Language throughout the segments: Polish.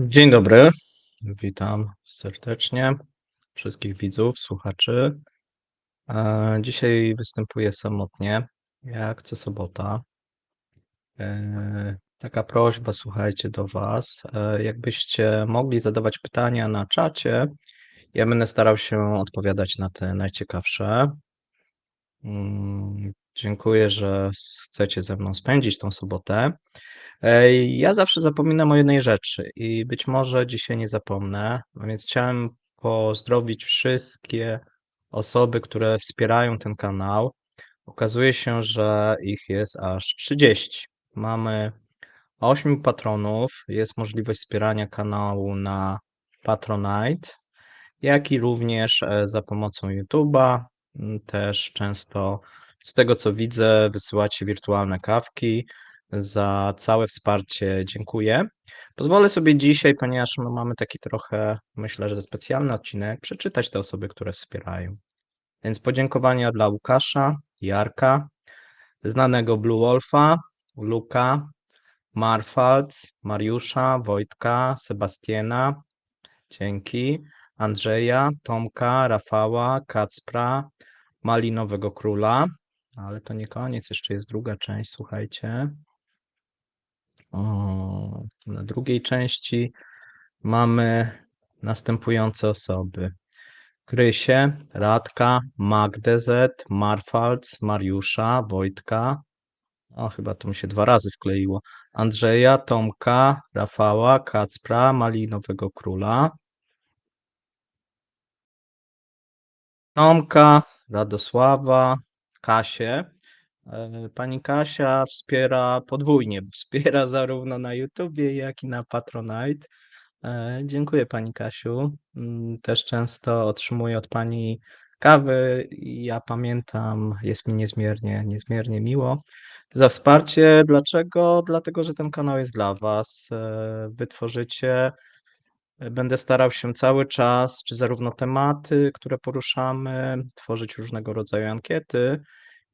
Dzień dobry, witam serdecznie wszystkich widzów, słuchaczy. Dzisiaj występuję samotnie, jak co sobota. Taka prośba, słuchajcie, do Was. Jakbyście mogli zadawać pytania na czacie, ja będę starał się odpowiadać na te najciekawsze. Dziękuję, że chcecie ze mną spędzić tą sobotę. Ja zawsze zapominam o jednej rzeczy i być może dzisiaj nie zapomnę, a więc chciałem pozdrowić wszystkie osoby, które wspierają ten kanał. Okazuje się, że ich jest aż 30. Mamy 8 patronów, jest możliwość wspierania kanału na Patronite, jak i również za pomocą YouTube'a. Też często z tego co widzę, wysyłacie wirtualne kawki. Za całe wsparcie dziękuję. Pozwolę sobie dzisiaj, ponieważ no, mamy taki trochę, myślę, że specjalny odcinek, przeczytać te osoby, które wspierają. Więc podziękowania dla Łukasza, Jarka, znanego Blue Wolfa, Luka, Marfalc, Mariusza, Wojtka, Sebastiana, dzięki, Andrzeja, Tomka, Rafała, Kacpra, Malinowego Króla. Ale to nie koniec, jeszcze jest druga część, słuchajcie. Na drugiej części mamy następujące osoby. Krysię, Radka, Magdę Z, Marfalc, Mariusza, Wojtka. O, chyba to mi się 2 razy wkleiło. Andrzeja, Tomka, Rafała, Kacpra, Malinowego Króla. Tomka, Radosława, Kasię. Pani Kasia wspiera podwójnie, wspiera zarówno na YouTubie, jak i na Patronite. Dziękuję Pani Kasiu. Też często otrzymuję od Pani kawy i ja pamiętam, jest mi niezmiernie miło za wsparcie. Dlaczego? Dlatego, że ten kanał jest dla Was. Wy tworzycie. Będę starał się cały czas, czy zarówno tematy, które poruszamy, tworzyć różnego rodzaju ankiety,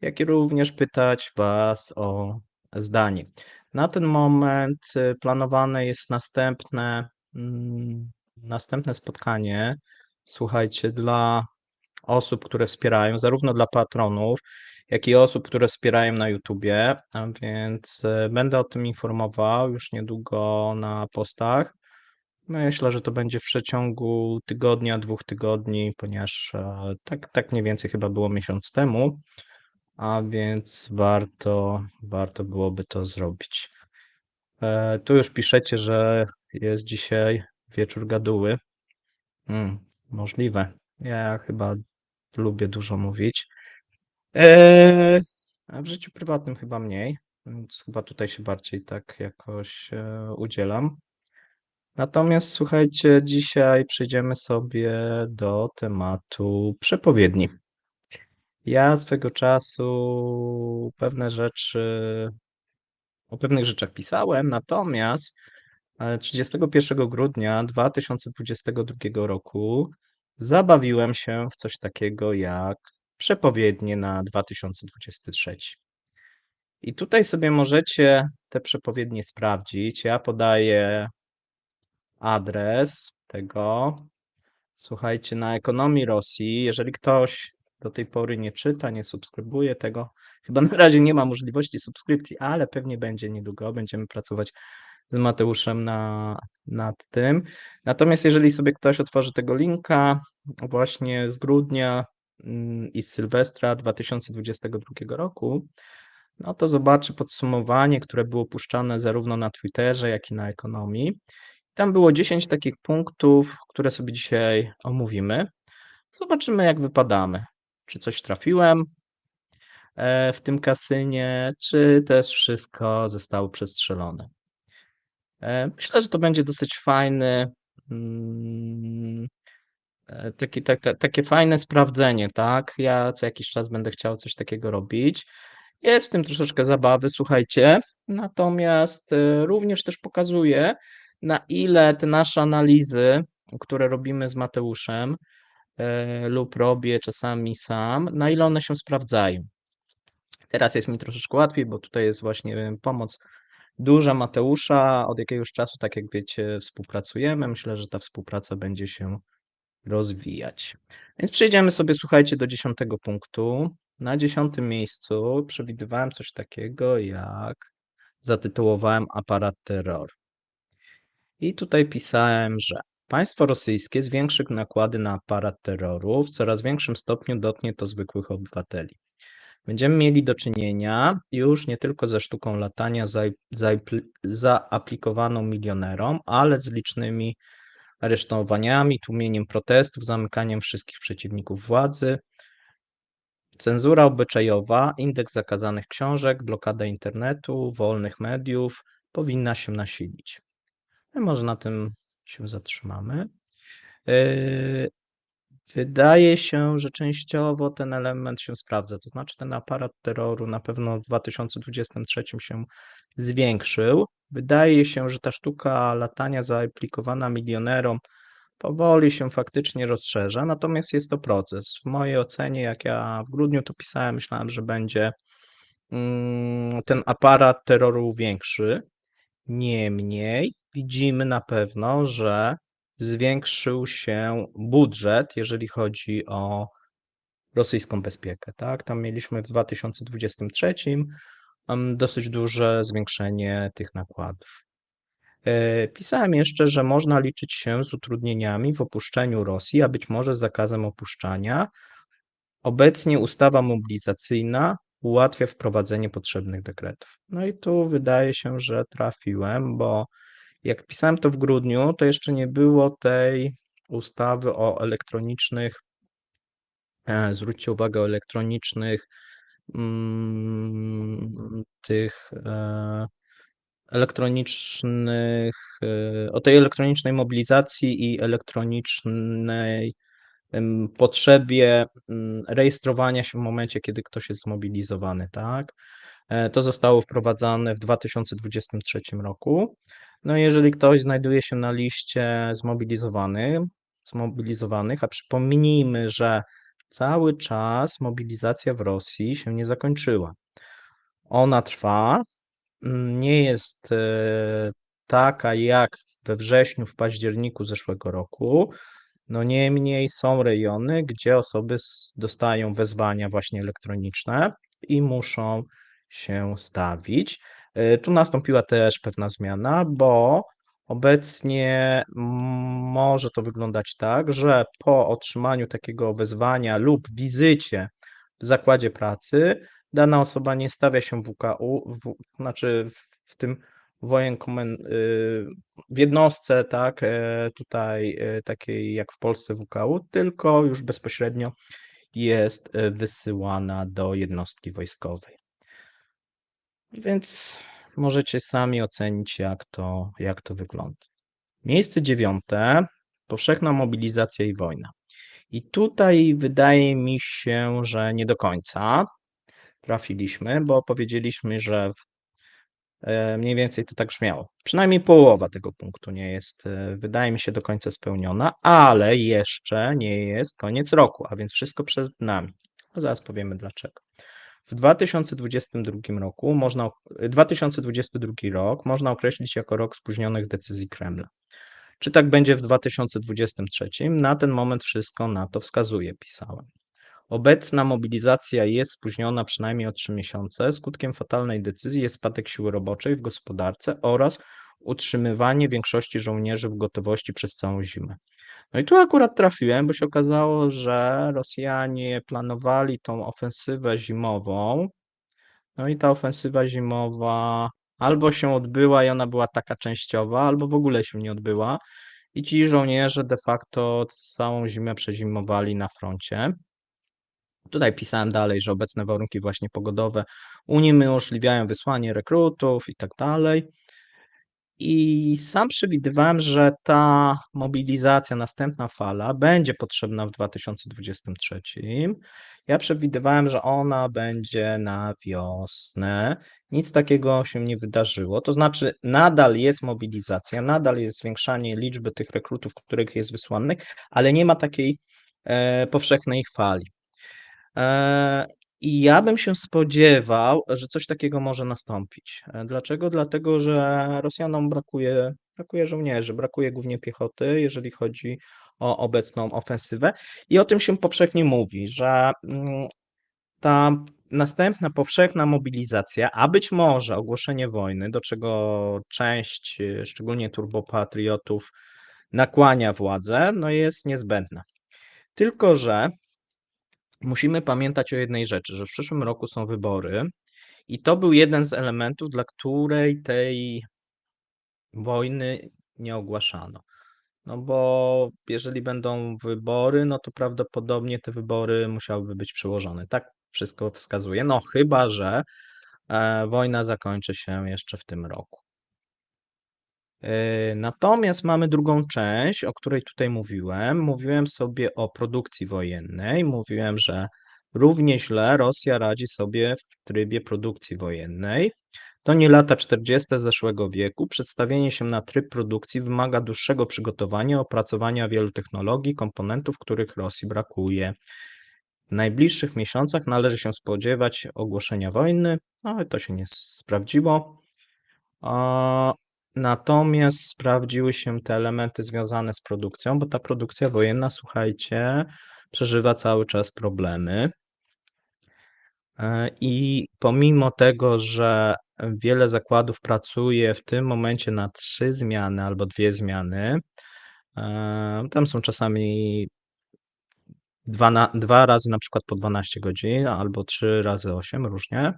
jak i również pytać Was o zdanie. Na ten moment planowane jest następne spotkanie, słuchajcie, dla osób, które wspierają, zarówno dla patronów, jak i osób, które wspierają na YouTubie, a więc będę o tym informował już niedługo na postach. Myślę, że to będzie w przeciągu tygodnia, 2 tygodni, ponieważ tak mniej więcej chyba było miesiąc temu, a więc warto byłoby to zrobić. Tu już piszecie, że jest dzisiaj wieczór gaduły. Możliwe. Ja chyba lubię dużo mówić. A w życiu prywatnym chyba mniej, więc chyba tutaj się bardziej tak jakoś udzielam. Natomiast słuchajcie, dzisiaj przejdziemy sobie do tematu przepowiedni. Ja swego czasu o pewnych rzeczach pisałem, natomiast 31 grudnia 2022 roku zabawiłem się w coś takiego jak przepowiednie na 2023. I tutaj sobie możecie te przepowiednie sprawdzić. Ja podaję adres tego. Słuchajcie, na ekonomii Rosji, jeżeli ktoś do tej pory nie czyta, nie subskrybuje tego, chyba na razie nie ma możliwości subskrypcji, ale pewnie będzie niedługo. Będziemy pracować z Mateuszem nad tym. Natomiast jeżeli sobie ktoś otworzy tego linka właśnie z grudnia i z Sylwestra 2022 roku, no to zobaczy podsumowanie, które było puszczane zarówno na Twitterze, jak i na ekonomii. Tam było 10 takich punktów, które sobie dzisiaj omówimy. Zobaczymy, jak wypadamy. Czy coś trafiłem w tym kasynie, czy też wszystko zostało przestrzelone. Myślę, że to będzie dosyć fajny, mm, takie fajne sprawdzenie, tak? Ja co jakiś czas będę chciał coś takiego robić. Jest w tym troszeczkę zabawy, słuchajcie. Natomiast również też pokazuje, na ile te nasze analizy, które robimy z Mateuszem, lub robię czasami sam, na ile one się sprawdzają. Teraz jest mi troszeczkę łatwiej, bo tutaj jest właśnie pomoc Duża Mateusza od jakiegoś czasu, tak jak wiecie, współpracujemy. Myślę, że ta współpraca będzie się rozwijać. Więc przejdziemy sobie, słuchajcie, do 10 punktu. Na 10 miejscu przewidywałem coś takiego, jak zatytułowałem aparat terroru. I tutaj pisałem, że państwo rosyjskie zwiększy nakłady na aparat terroru, w coraz większym stopniu dotknie to zwykłych obywateli. Będziemy mieli do czynienia już nie tylko ze sztuką latania zaaplikowaną milionerom, ale z licznymi aresztowaniami, tłumieniem protestów, zamykaniem wszystkich przeciwników władzy, cenzura obyczajowa, indeks zakazanych książek, blokada internetu, wolnych mediów powinna się nasilić. No, może na tym się zatrzymamy. Yy, Wydaje się, że częściowo ten element się sprawdza. To znaczy, ten aparat terroru na pewno w 2023 się zwiększył. Wydaje się, że ta sztuka latania zaaplikowana milionerom powoli się faktycznie rozszerza, natomiast jest to proces. W mojej ocenie, jak ja w grudniu to pisałem, myślałem, że będzie ten aparat terroru większy. Niemniej widzimy na pewno, że zwiększył się budżet, jeżeli chodzi o rosyjską bezpiekę, tak? Tam mieliśmy w 2023 dosyć duże zwiększenie tych nakładów. Pisałem jeszcze, że można liczyć się z utrudnieniami w opuszczeniu Rosji, a być może z zakazem opuszczania. Obecnie ustawa mobilizacyjna ułatwia wprowadzenie potrzebnych dekretów. No i tu wydaje się, że trafiłem, bo jak pisałem to w grudniu, to jeszcze nie było tej ustawy o elektronicznych, zwróćcie uwagę, o elektronicznych, tych elektronicznych, o tej elektronicznej mobilizacji i elektronicznej potrzebie rejestrowania się w momencie, kiedy ktoś jest zmobilizowany, tak? To zostało wprowadzane w 2023 roku. No i jeżeli ktoś znajduje się na liście zmobilizowanych, a przypomnijmy, że cały czas mobilizacja w Rosji się nie zakończyła. Ona trwa, nie jest taka jak we wrześniu, w październiku zeszłego roku. No niemniej są rejony, gdzie osoby dostają wezwania właśnie elektroniczne i muszą się stawić. Tu nastąpiła też pewna zmiana, bo obecnie może to wyglądać tak, że po otrzymaniu takiego wezwania lub wizycie w zakładzie pracy dana osoba nie stawia się w WKU, znaczy w tym w jednostce, tak, tutaj takiej jak w Polsce WKU, tylko już bezpośrednio jest wysyłana do jednostki wojskowej. Więc możecie sami ocenić, jak to wygląda. Miejsce 9. Powszechna mobilizacja i wojna. I tutaj wydaje mi się, że nie do końca trafiliśmy, bo powiedzieliśmy, że mniej więcej to tak brzmiało. Przynajmniej połowa tego punktu nie jest, wydaje mi się, do końca spełniona, ale jeszcze nie jest koniec roku, a więc wszystko przed nami. Zaraz powiemy dlaczego. W 2022 roku 2022 rok można określić jako rok spóźnionych decyzji Kremla. Czy tak będzie w 2023? Na ten moment wszystko na to wskazuje, pisałem. Obecna mobilizacja jest spóźniona przynajmniej o 3 miesiące. Skutkiem fatalnej decyzji jest spadek siły roboczej w gospodarce oraz utrzymywanie większości żołnierzy w gotowości przez całą zimę. No i tu akurat trafiłem, bo się okazało, że Rosjanie planowali tą ofensywę zimową. No i ta ofensywa zimowa albo się odbyła i ona była taka częściowa, albo w ogóle się nie odbyła. I ci żołnierze de facto całą zimę przezimowali na froncie. Tutaj pisałem dalej, że obecne warunki właśnie pogodowe uniemożliwiają wysłanie rekrutów i tak dalej. I sam przewidywałem, że ta mobilizacja, następna fala będzie potrzebna w 2023. Ja przewidywałem, że ona będzie na wiosnę. Nic takiego się nie wydarzyło. To znaczy, nadal jest mobilizacja, nadal jest zwiększanie liczby tych rekrutów, których jest wysłanych, ale nie ma takiej powszechnej fali. I ja bym się spodziewał, że coś takiego może nastąpić. Dlaczego? Dlatego, że Rosjanom brakuje żołnierzy, brakuje głównie piechoty, jeżeli chodzi o obecną ofensywę. I o tym się powszechnie mówi, że ta następna powszechna mobilizacja, a być może ogłoszenie wojny, do czego część, szczególnie turbopatriotów, nakłania władzę, no jest niezbędna. Tylko że musimy pamiętać o jednej rzeczy, że w przyszłym roku są wybory i to był jeden z elementów, dla której tej wojny nie ogłaszano. No bo jeżeli będą wybory, no to prawdopodobnie te wybory musiałyby być przełożone. Tak wszystko wskazuje. No chyba, że wojna zakończy się jeszcze w tym roku. Natomiast mamy drugą część, o której tutaj mówiłem. Mówiłem sobie o produkcji wojennej. Mówiłem, że równie źle Rosja radzi sobie w trybie produkcji wojennej. To nie lata 40. zeszłego wieku. Przedstawienie się na tryb produkcji wymaga dłuższego przygotowania, opracowania wielu technologii, komponentów, których Rosji brakuje. W najbliższych miesiącach należy się spodziewać ogłoszenia wojny, ale to się nie sprawdziło. Natomiast sprawdziły się te elementy związane z produkcją, bo ta produkcja wojenna, słuchajcie, przeżywa cały czas problemy. I pomimo tego, że wiele zakładów pracuje w tym momencie na 3 zmiany albo 2 zmiany, tam są czasami 2 razy na przykład po 12 godzin albo 3 razy 8, różnie.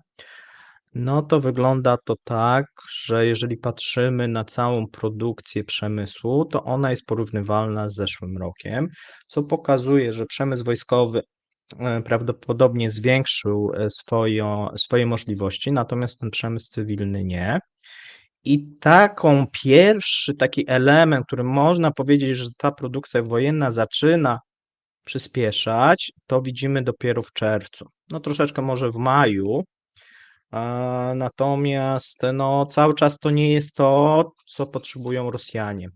No to wygląda to tak, że jeżeli patrzymy na całą produkcję przemysłu, to ona jest porównywalna z zeszłym rokiem, co pokazuje, że przemysł wojskowy prawdopodobnie zwiększył swoje możliwości, natomiast ten przemysł cywilny nie. I pierwszy taki element, który można powiedzieć, że ta produkcja wojenna zaczyna przyspieszać, to widzimy dopiero w czerwcu. No troszeczkę może w maju, natomiast no, cały czas to nie jest to, co potrzebują Rosjanie.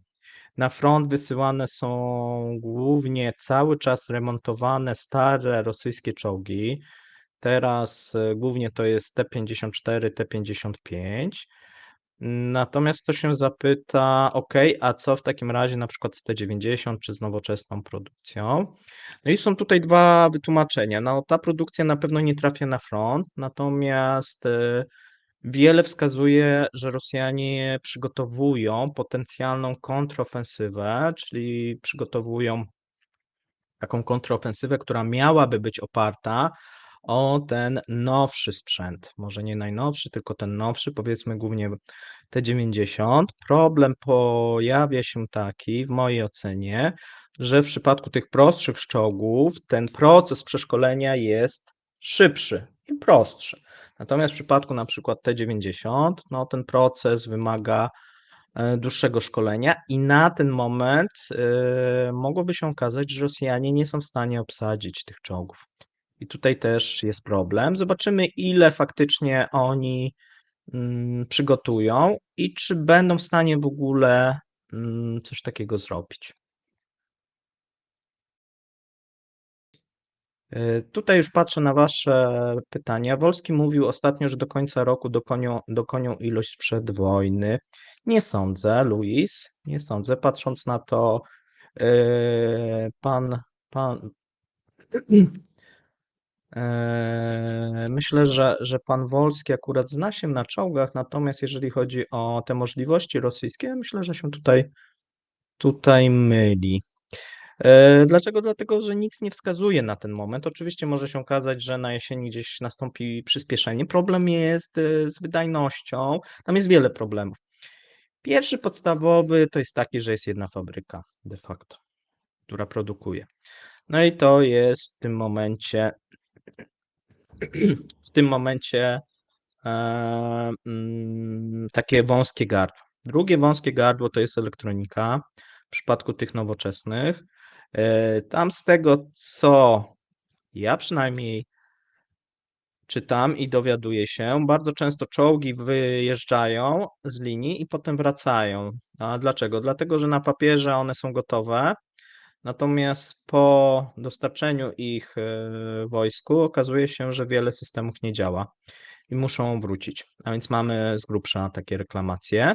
Na front wysyłane są głównie cały czas remontowane stare rosyjskie czołgi. Teraz głównie to jest T-54, T-55. Natomiast to się zapyta, ok, a co w takim razie na przykład z T-90 czy z nowoczesną produkcją? No i są tutaj dwa wytłumaczenia. No, ta produkcja na pewno nie trafia na front, natomiast wiele wskazuje, że Rosjanie przygotowują potencjalną kontrofensywę, czyli przygotowują taką kontrofensywę, która miałaby być oparta o ten nowszy sprzęt. Może nie najnowszy, tylko ten nowszy, powiedzmy głównie T-90. Problem pojawia się taki, w mojej ocenie, że w przypadku tych prostszych czołgów ten proces przeszkolenia jest szybszy i prostszy. Natomiast w przypadku na przykład T-90, no ten proces wymaga dłuższego szkolenia i na ten moment mogłoby się okazać, że Rosjanie nie są w stanie obsadzić tych czołgów. I tutaj też jest problem. Zobaczymy, ile faktycznie oni przygotują i czy będą w stanie w ogóle coś takiego zrobić. Tutaj już patrzę na Wasze pytania. Wolski mówił ostatnio, że do końca roku dokonią ilość sprzed wojny. Nie sądzę, Luis, nie sądzę. Patrząc na to, pan, pan, myślę, że pan Wolski akurat zna się na czołgach, natomiast jeżeli chodzi o te możliwości rosyjskie, myślę, że się tutaj myli. Dlaczego? Dlatego, że nic nie wskazuje na ten moment. Oczywiście może się okazać, że na jesieni gdzieś nastąpi przyspieszenie. Problem jest z wydajnością. Tam jest wiele problemów. Pierwszy podstawowy to jest taki, że jest jedna fabryka de facto, która produkuje. No i to jest w tym momencie takie wąskie gardło. Drugie wąskie gardło to jest elektronika w przypadku tych nowoczesnych. Tam z tego, co ja przynajmniej czytam i dowiaduję się, bardzo często czołgi wyjeżdżają z linii i potem wracają. A dlaczego? Dlatego, że na papierze one są gotowe, Natomiast po dostarczeniu ich wojsku okazuje się, że wiele systemów nie działa i muszą wrócić. A więc mamy z grubsza takie reklamacje.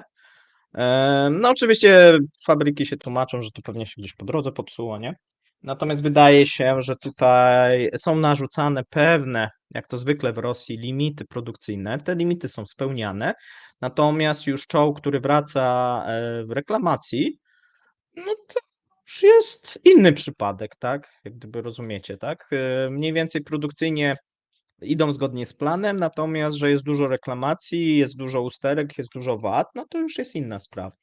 No oczywiście fabryki się tłumaczą, że to pewnie się gdzieś po drodze popsuło, nie? Natomiast wydaje się, że tutaj są narzucane pewne, jak to zwykle w Rosji, limity produkcyjne. Te limity są spełniane, natomiast już czołg, który wraca w reklamacji, no to już jest inny przypadek, tak? Jak gdyby rozumiecie, tak? Mniej więcej produkcyjnie idą zgodnie z planem, natomiast, że jest dużo reklamacji, jest dużo usterek, jest dużo wad, no to już jest inna sprawa.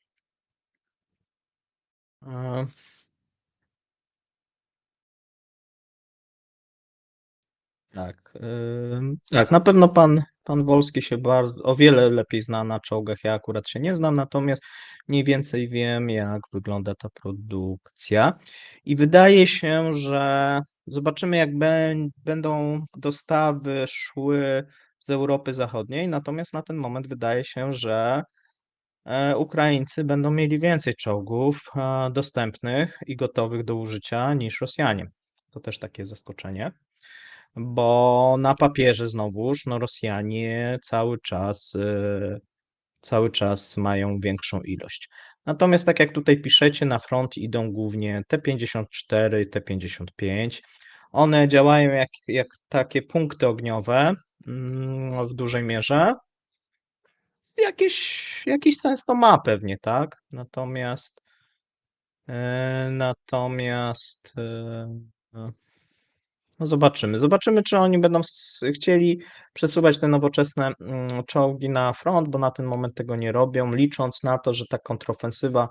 E, Tak, tak, na pewno pan Wolski się o wiele lepiej zna na czołgach. Ja akurat się nie znam, natomiast mniej więcej wiem, jak wygląda ta produkcja. I wydaje się, że zobaczymy, jak będą dostawy szły z Europy Zachodniej. Natomiast na ten moment wydaje się, że Ukraińcy będą mieli więcej czołgów dostępnych i gotowych do użycia niż Rosjanie. To też takie zaskoczenie. Bo na papierze znowuż, no Rosjanie cały czas mają większą ilość. Natomiast tak jak tutaj piszecie, na front idą głównie T-54, T-55. One działają jak takie punkty ogniowe w dużej mierze. Jakiś sens to ma pewnie, tak? Natomiast no zobaczymy. Zobaczymy, czy oni będą chcieli przesuwać te nowoczesne czołgi na front, bo na ten moment tego nie robią, licząc na to, że ta kontrofensywa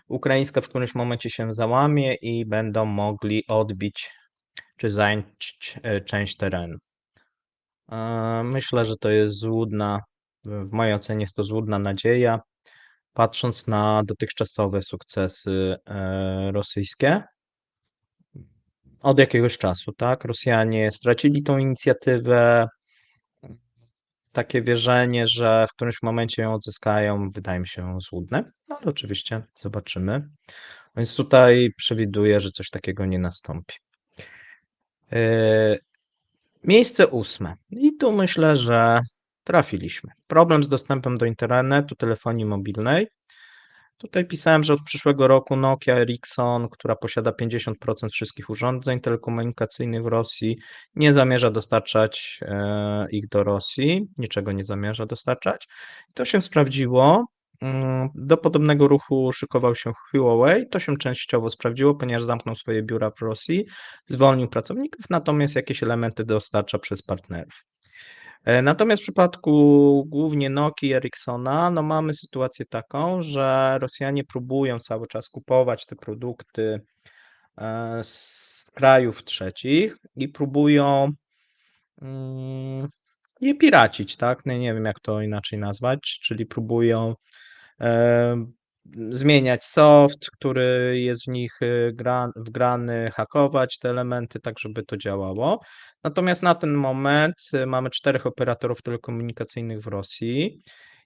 ukraińska w którymś momencie się załamie i będą mogli odbić czy zająć część terenu. Myślę, że to jest w mojej ocenie jest to złudna nadzieja, patrząc na dotychczasowe sukcesy rosyjskie od jakiegoś czasu, tak? Rosjanie stracili tą inicjatywę, takie wierzenie, że w którymś momencie ją odzyskają, wydaje mi się złudne, ale oczywiście zobaczymy. Więc tutaj przewiduję, że coś takiego nie nastąpi. Yy, Miejsce 8. I tu myślę, że trafiliśmy. Problem z dostępem do internetu, telefonii mobilnej. Tutaj pisałem, że od przyszłego roku Nokia, Ericsson, która posiada 50% wszystkich urządzeń telekomunikacyjnych w Rosji, nie zamierza dostarczać ich do Rosji, niczego nie zamierza dostarczać. To się sprawdziło. Do podobnego ruchu szykował się Huawei. To się częściowo sprawdziło, ponieważ zamknął swoje biura w Rosji, zwolnił pracowników, natomiast jakieś elementy dostarcza przez partnerów. Natomiast w przypadku głównie Nokii i Ericssona, no mamy sytuację taką, że Rosjanie próbują cały czas kupować te produkty z krajów trzecich i próbują mm, je piracić, tak? No nie wiem, jak to inaczej nazwać, czyli próbują e, zmieniać soft, który jest w nich wgrany, hakować te elementy, tak żeby to działało. Natomiast na ten moment mamy 4 operatorów telekomunikacyjnych w Rosji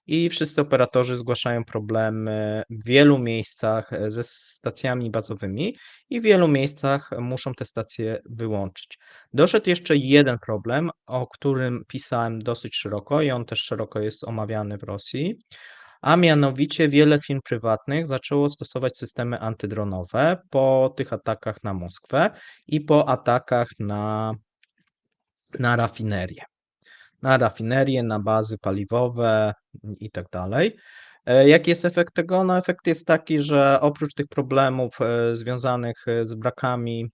i wszyscy operatorzy zgłaszają problemy w wielu miejscach ze stacjami bazowymi i w wielu miejscach muszą te stacje wyłączyć. Doszedł jeszcze jeden problem, o którym pisałem dosyć szeroko i on też szeroko jest omawiany w Rosji, a mianowicie wiele firm prywatnych zaczęło stosować systemy antydronowe po tych atakach na Moskwę i po atakach na rafinerie. Na rafinerie, na bazy paliwowe i tak dalej. Jaki jest efekt tego? No efekt jest taki, że oprócz tych problemów związanych z brakami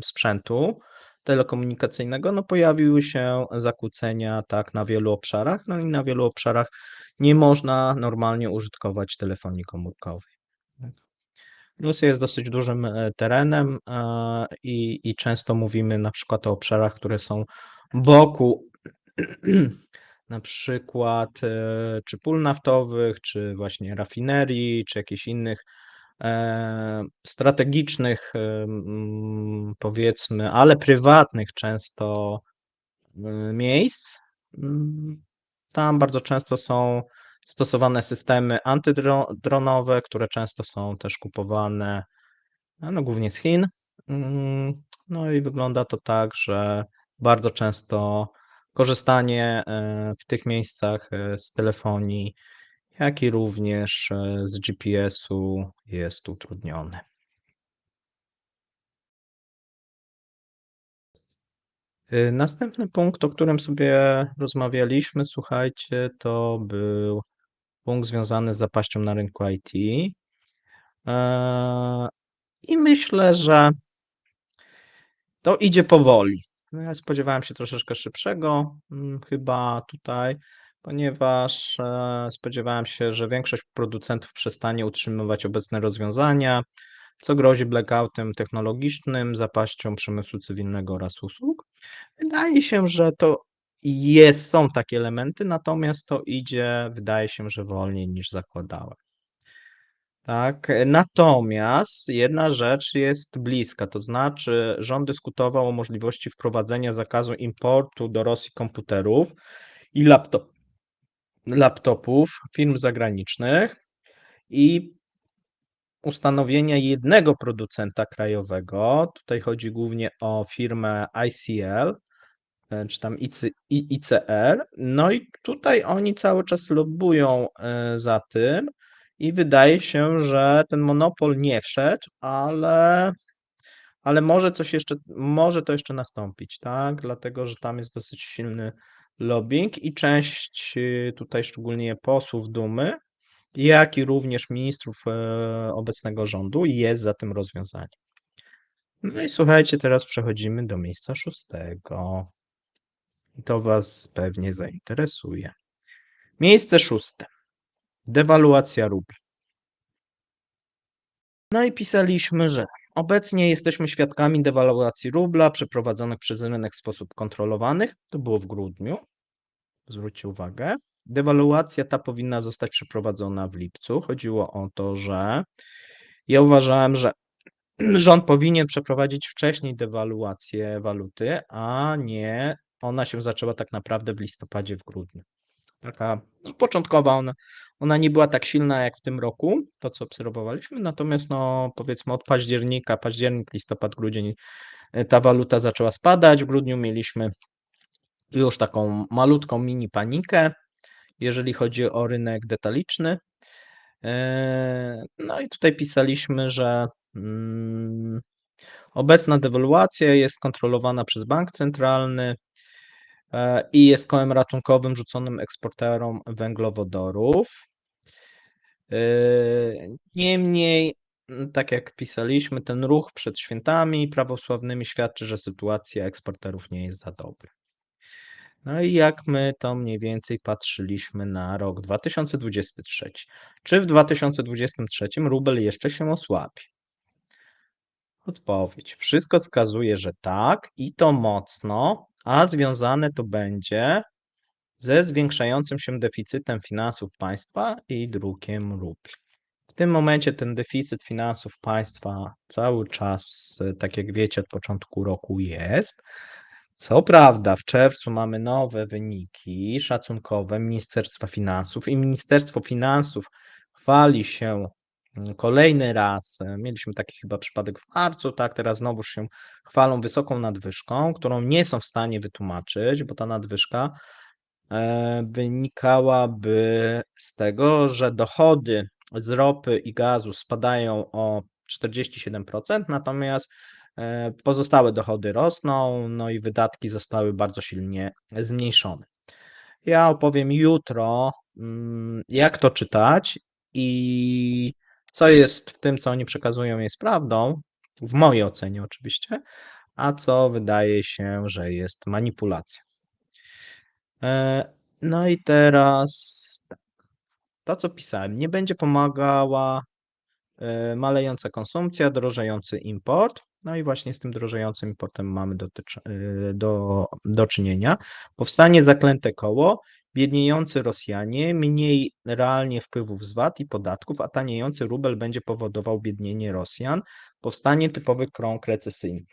sprzętu telekomunikacyjnego, no pojawiły się zakłócenia tak na wielu obszarach, no i na wielu obszarach nie można normalnie użytkować telefonii komórkowej. Rosja jest dosyć dużym terenem i często mówimy na przykład o obszarach, które są wokół na przykład czy pól naftowych, czy właśnie rafinerii, czy jakichś innych strategicznych, powiedzmy, ale prywatnych często miejsc. Mm, Tam bardzo często są stosowane systemy antydronowe, które często są też kupowane no głównie z Chin. No i wygląda to tak, że bardzo często korzystanie w tych miejscach z telefonii, jak i również z GPS-u jest utrudnione. Następny punkt, o którym sobie rozmawialiśmy, słuchajcie, to był punkt związany z zapaścią na rynku IT. I myślę, że to idzie powoli. No ja spodziewałem się troszeczkę szybszego, chyba tutaj, ponieważ spodziewałem się, że większość producentów przestanie utrzymywać obecne rozwiązania, co grozi blackoutem technologicznym, zapaścią przemysłu cywilnego oraz usług. Wydaje się, że to są takie elementy, natomiast to idzie, wydaje się, że wolniej niż zakładałem. Tak, natomiast jedna rzecz jest bliska, to znaczy rząd dyskutował o możliwości wprowadzenia zakazu importu do Rosji komputerów i laptopów firm zagranicznych i ustanowienia jednego producenta krajowego. Tutaj chodzi głównie o firmę ICL, czy tam ICL. No i tutaj oni cały czas lobbują za tym i wydaje się, że ten monopol nie wszedł, ale może to jeszcze nastąpić, tak? Dlatego, że tam jest dosyć silny lobbying i część tutaj szczególnie posłów Dumy, jak i również ministrów obecnego rządu jest za tym rozwiązaniem. No i słuchajcie, teraz przechodzimy do miejsca 6. I to Was pewnie zainteresuje. Miejsce 6. Dewaluacja rubla. No i pisaliśmy, że obecnie jesteśmy świadkami dewaluacji rubla przeprowadzonych przez rynek w sposób kontrolowany. To było w grudniu. Zwróćcie uwagę. Dewaluacja ta powinna zostać przeprowadzona w lipcu. Chodziło o to, że ja uważałem, że rząd powinien przeprowadzić wcześniej dewaluację waluty, a nie ona się zaczęła tak naprawdę w listopadzie, w grudniu. Taka no, początkowa, ona nie była tak silna jak w tym roku, to co obserwowaliśmy, natomiast no, powiedzmy od październik, listopad, grudzień ta waluta zaczęła spadać. W grudniu mieliśmy już taką malutką mini panikę, jeżeli chodzi o rynek detaliczny. No i tutaj pisaliśmy, że obecna dewaluacja jest kontrolowana przez bank centralny i jest kołem ratunkowym rzuconym eksporterom węglowodorów. Niemniej, tak jak pisaliśmy, ten ruch przed świętami prawosławnymi świadczy, że sytuacja eksporterów nie jest za dobra. No i jak my to mniej więcej patrzyliśmy na rok 2023? Czy w 2023 rubel jeszcze się osłabi? Odpowiedź. Wszystko wskazuje, że tak i to mocno, a związane to będzie ze zwiększającym się deficytem finansów państwa i drukiem rubli. W tym momencie ten deficyt finansów państwa cały czas, tak jak wiecie, od początku roku jest. Co prawda, w czerwcu mamy nowe wyniki szacunkowe Ministerstwa Finansów i Ministerstwo Finansów chwali się kolejny raz. Mieliśmy taki chyba przypadek w marcu, tak, teraz znowu się chwalą wysoką nadwyżką, którą nie są w stanie wytłumaczyć, bo ta nadwyżka wynikałaby z tego, że dochody z ropy i gazu spadają o 47%, natomiast pozostałe dochody rosną, no i wydatki zostały bardzo silnie zmniejszone. Ja opowiem jutro, jak to czytać i co jest w tym, co oni przekazują, jest prawdą, w mojej ocenie oczywiście, a co wydaje się, że jest manipulacją. No i teraz to, co pisałem, nie będzie pomagała malejąca konsumpcja, drożejący import. No i właśnie z tym drożejącym importem mamy do czynienia. Powstanie zaklęte koło, biedniejący Rosjanie, mniej realnie wpływów z VAT i podatków, a taniejący rubel będzie powodował biednienie Rosjan. Powstanie typowy krąg recesyjny.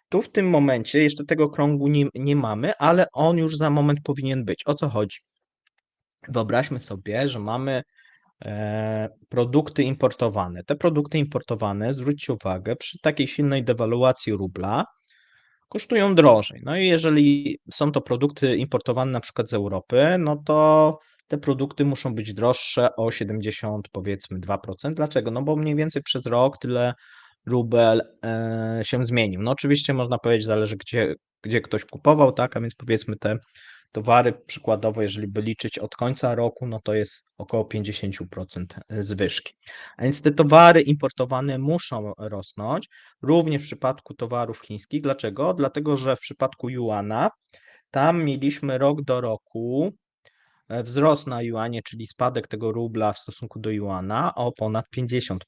Tu w tym momencie jeszcze tego krągu nie mamy, ale on już za moment powinien być. O co chodzi? Wyobraźmy sobie, że mamy produkty importowane. Te produkty importowane, zwróćcie uwagę, przy takiej silnej dewaluacji rubla kosztują drożej. No i jeżeli są to produkty importowane na przykład z Europy, no to te produkty muszą być droższe o 70, powiedzmy 2%. Dlaczego? No bo mniej więcej przez rok tyle rubel się zmienił. No oczywiście można powiedzieć, zależy gdzie ktoś kupował, tak, a więc powiedzmy te towary przykładowo, jeżeli by liczyć od końca roku, no to jest około 50% zwyżki. A więc te towary importowane muszą rosnąć, również w przypadku towarów chińskich. Dlaczego? Dlatego, że w przypadku juana tam mieliśmy rok do roku wzrost na juanie, czyli spadek tego rubla w stosunku do juana o ponad 50%.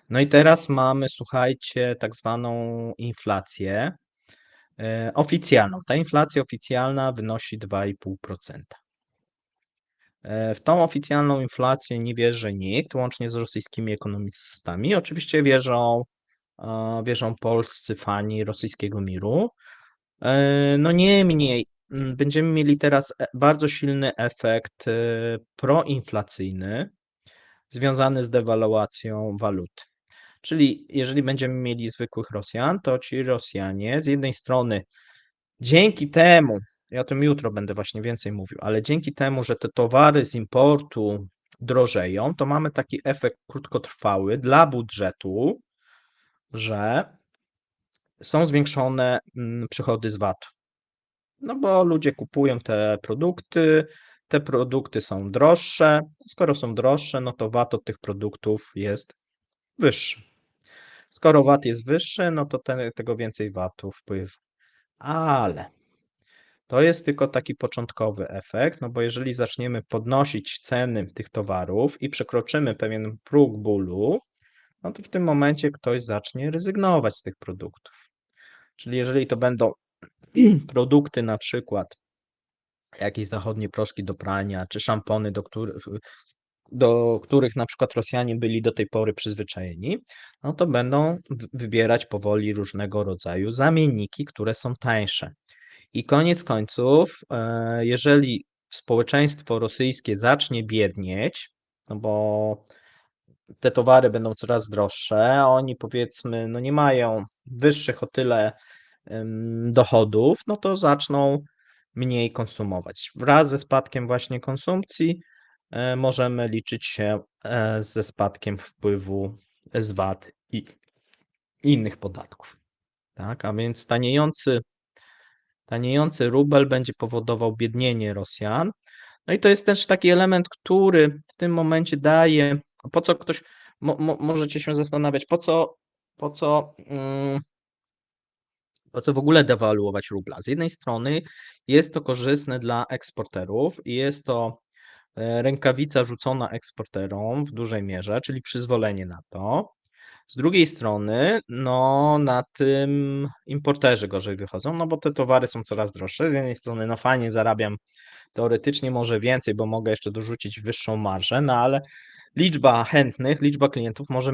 No i teraz mamy, słuchajcie, tak zwaną inflację oficjalną. Ta inflacja oficjalna wynosi 2,5%. W tą oficjalną inflację nie wierzy nikt, łącznie z rosyjskimi ekonomistami. Oczywiście wierzą polscy fani rosyjskiego miru. No niemniej będziemy mieli teraz bardzo silny efekt proinflacyjny związany z dewaluacją waluty. Czyli jeżeli będziemy mieli zwykłych Rosjan, to ci Rosjanie z jednej strony dzięki temu, ja o tym jutro będę właśnie więcej mówił, ale dzięki temu, że te towary z importu drożeją, to mamy taki efekt krótkotrwały dla budżetu, że są zwiększone przychody z VAT-u. No bo ludzie kupują te produkty są droższe. Skoro są droższe, no to VAT od tych produktów jest wyższy. Skoro VAT jest wyższy, no to tego więcej VAT-u wpływa. Ale to jest tylko taki początkowy efekt, no bo jeżeli zaczniemy podnosić ceny tych towarów i przekroczymy pewien próg bólu, no to w tym momencie ktoś zacznie rezygnować z tych produktów. Czyli jeżeli to będą produkty na przykład jakieś zachodnie proszki do prania, czy szampony, do których na przykład Rosjanie byli do tej pory przyzwyczajeni, no to będą wybierać powoli różnego rodzaju zamienniki, które są tańsze. I koniec końców, jeżeli społeczeństwo rosyjskie zacznie biednieć, no bo te towary będą coraz droższe, a oni powiedzmy, no nie mają wyższych o tyle dochodów, no to zaczną mniej konsumować. Wraz ze spadkiem właśnie konsumpcji możemy liczyć się ze spadkiem wpływu z VAT i innych podatków. Tak, a więc taniejący rubel będzie powodował biednienie Rosjan. No i to jest też taki element, który w tym momencie daje, po co ktoś, możecie się zastanawiać, po co, po co w ogóle dewaluować rubla. Z jednej strony jest to korzystne dla eksporterów i jest to rękawica rzucona eksporterom w dużej mierze, czyli przyzwolenie na to. Z drugiej strony, no na tym importerzy gorzej wychodzą, no bo te towary są coraz droższe. Z jednej strony, no fajnie zarabiam teoretycznie może więcej, bo mogę jeszcze dorzucić wyższą marżę, no ale liczba chętnych, liczba klientów może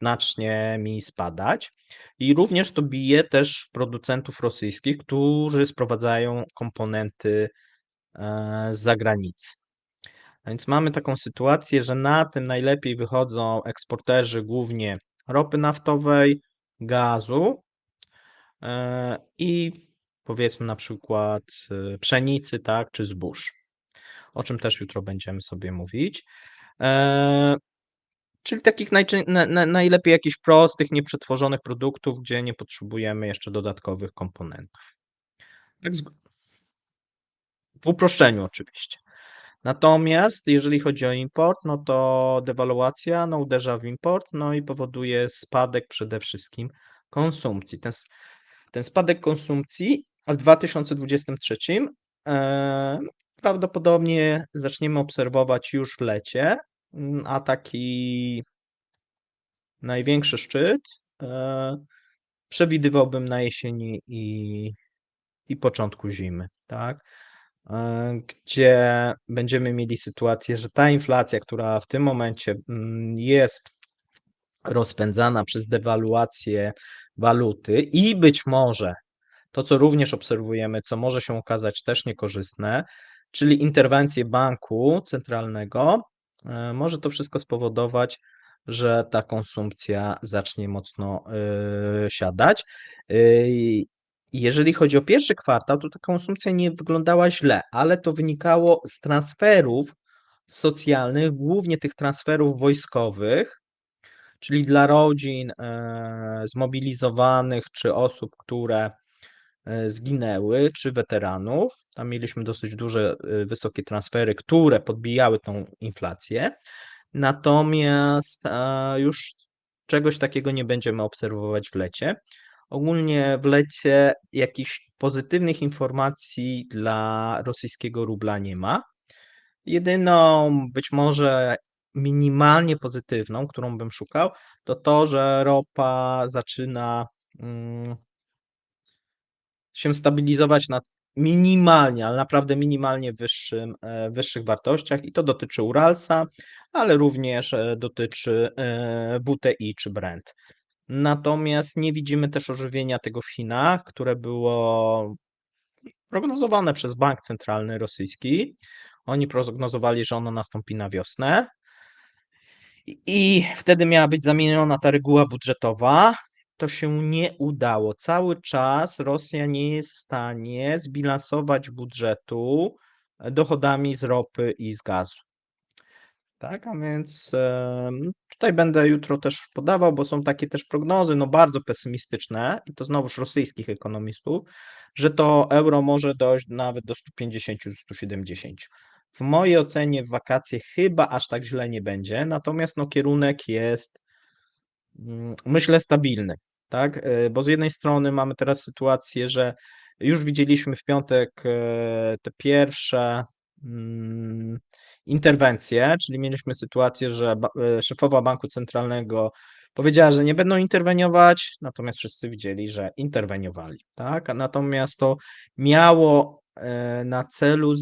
znacznie mi spadać. I również to bije też producentów rosyjskich, którzy sprowadzają komponenty z zagranicy. A więc mamy taką sytuację, że na tym najlepiej wychodzą eksporterzy głównie ropy naftowej, gazu i powiedzmy na przykład pszenicy, tak, czy zbóż, o czym też jutro będziemy sobie mówić. Czyli takich najlepiej jakichś prostych, nieprzetworzonych produktów, gdzie nie potrzebujemy jeszcze dodatkowych komponentów. Tak w uproszczeniu oczywiście. Natomiast jeżeli chodzi o import, no to dewaluacja, no uderza w import, no i powoduje spadek przede wszystkim konsumpcji. Ten spadek konsumpcji w 2023 prawdopodobnie zaczniemy obserwować już w lecie, a taki największy szczyt przewidywałbym na jesieni i początku zimy, tak? Gdzie będziemy mieli sytuację, że ta inflacja, która w tym momencie jest rozpędzana przez dewaluację waluty i być może to, co również obserwujemy, co może się okazać też niekorzystne, czyli interwencję banku centralnego, może to wszystko spowodować, że ta konsumpcja zacznie mocno siadać. I jeżeli chodzi o pierwszy kwartał, to ta konsumpcja nie wyglądała źle, ale to wynikało z transferów socjalnych, głównie tych transferów wojskowych, czyli dla rodzin zmobilizowanych czy osób, które zginęły, czy weteranów. Tam mieliśmy dosyć duże, wysokie transfery, które podbijały tą inflację. Natomiast już czegoś takiego nie będziemy obserwować w lecie. Ogólnie w lecie jakichś pozytywnych informacji dla rosyjskiego rubla nie ma. Jedyną być może minimalnie pozytywną, którą bym szukał, to to, że ropa zaczyna mm, się stabilizować na minimalnie, ale naprawdę minimalnie wyższych wartościach i to dotyczy Uralsa, ale również dotyczy WTI czy Brent. Natomiast nie widzimy też ożywienia tego w Chinach, które było prognozowane przez Bank Centralny Rosyjski. Oni prognozowali, że ono nastąpi na wiosnę. I wtedy miała być zamieniona ta reguła budżetowa. To się nie udało. Cały czas Rosja nie jest w stanie zbilansować budżetu dochodami z ropy i z gazu. Tak, a więc tutaj będę jutro też podawał, bo są takie też prognozy, no bardzo pesymistyczne, i to znowuż rosyjskich ekonomistów, że to euro może dojść nawet do 150-170. W mojej ocenie w wakacje chyba aż tak źle nie będzie, natomiast no kierunek jest myślę stabilny, tak? Bo z jednej strony mamy teraz sytuację, że już widzieliśmy w piątek te pierwsze interwencje, czyli mieliśmy sytuację, że szefowa Banku Centralnego powiedziała, że nie będą interweniować, natomiast wszyscy widzieli, że interweniowali, tak? Natomiast to miało na celu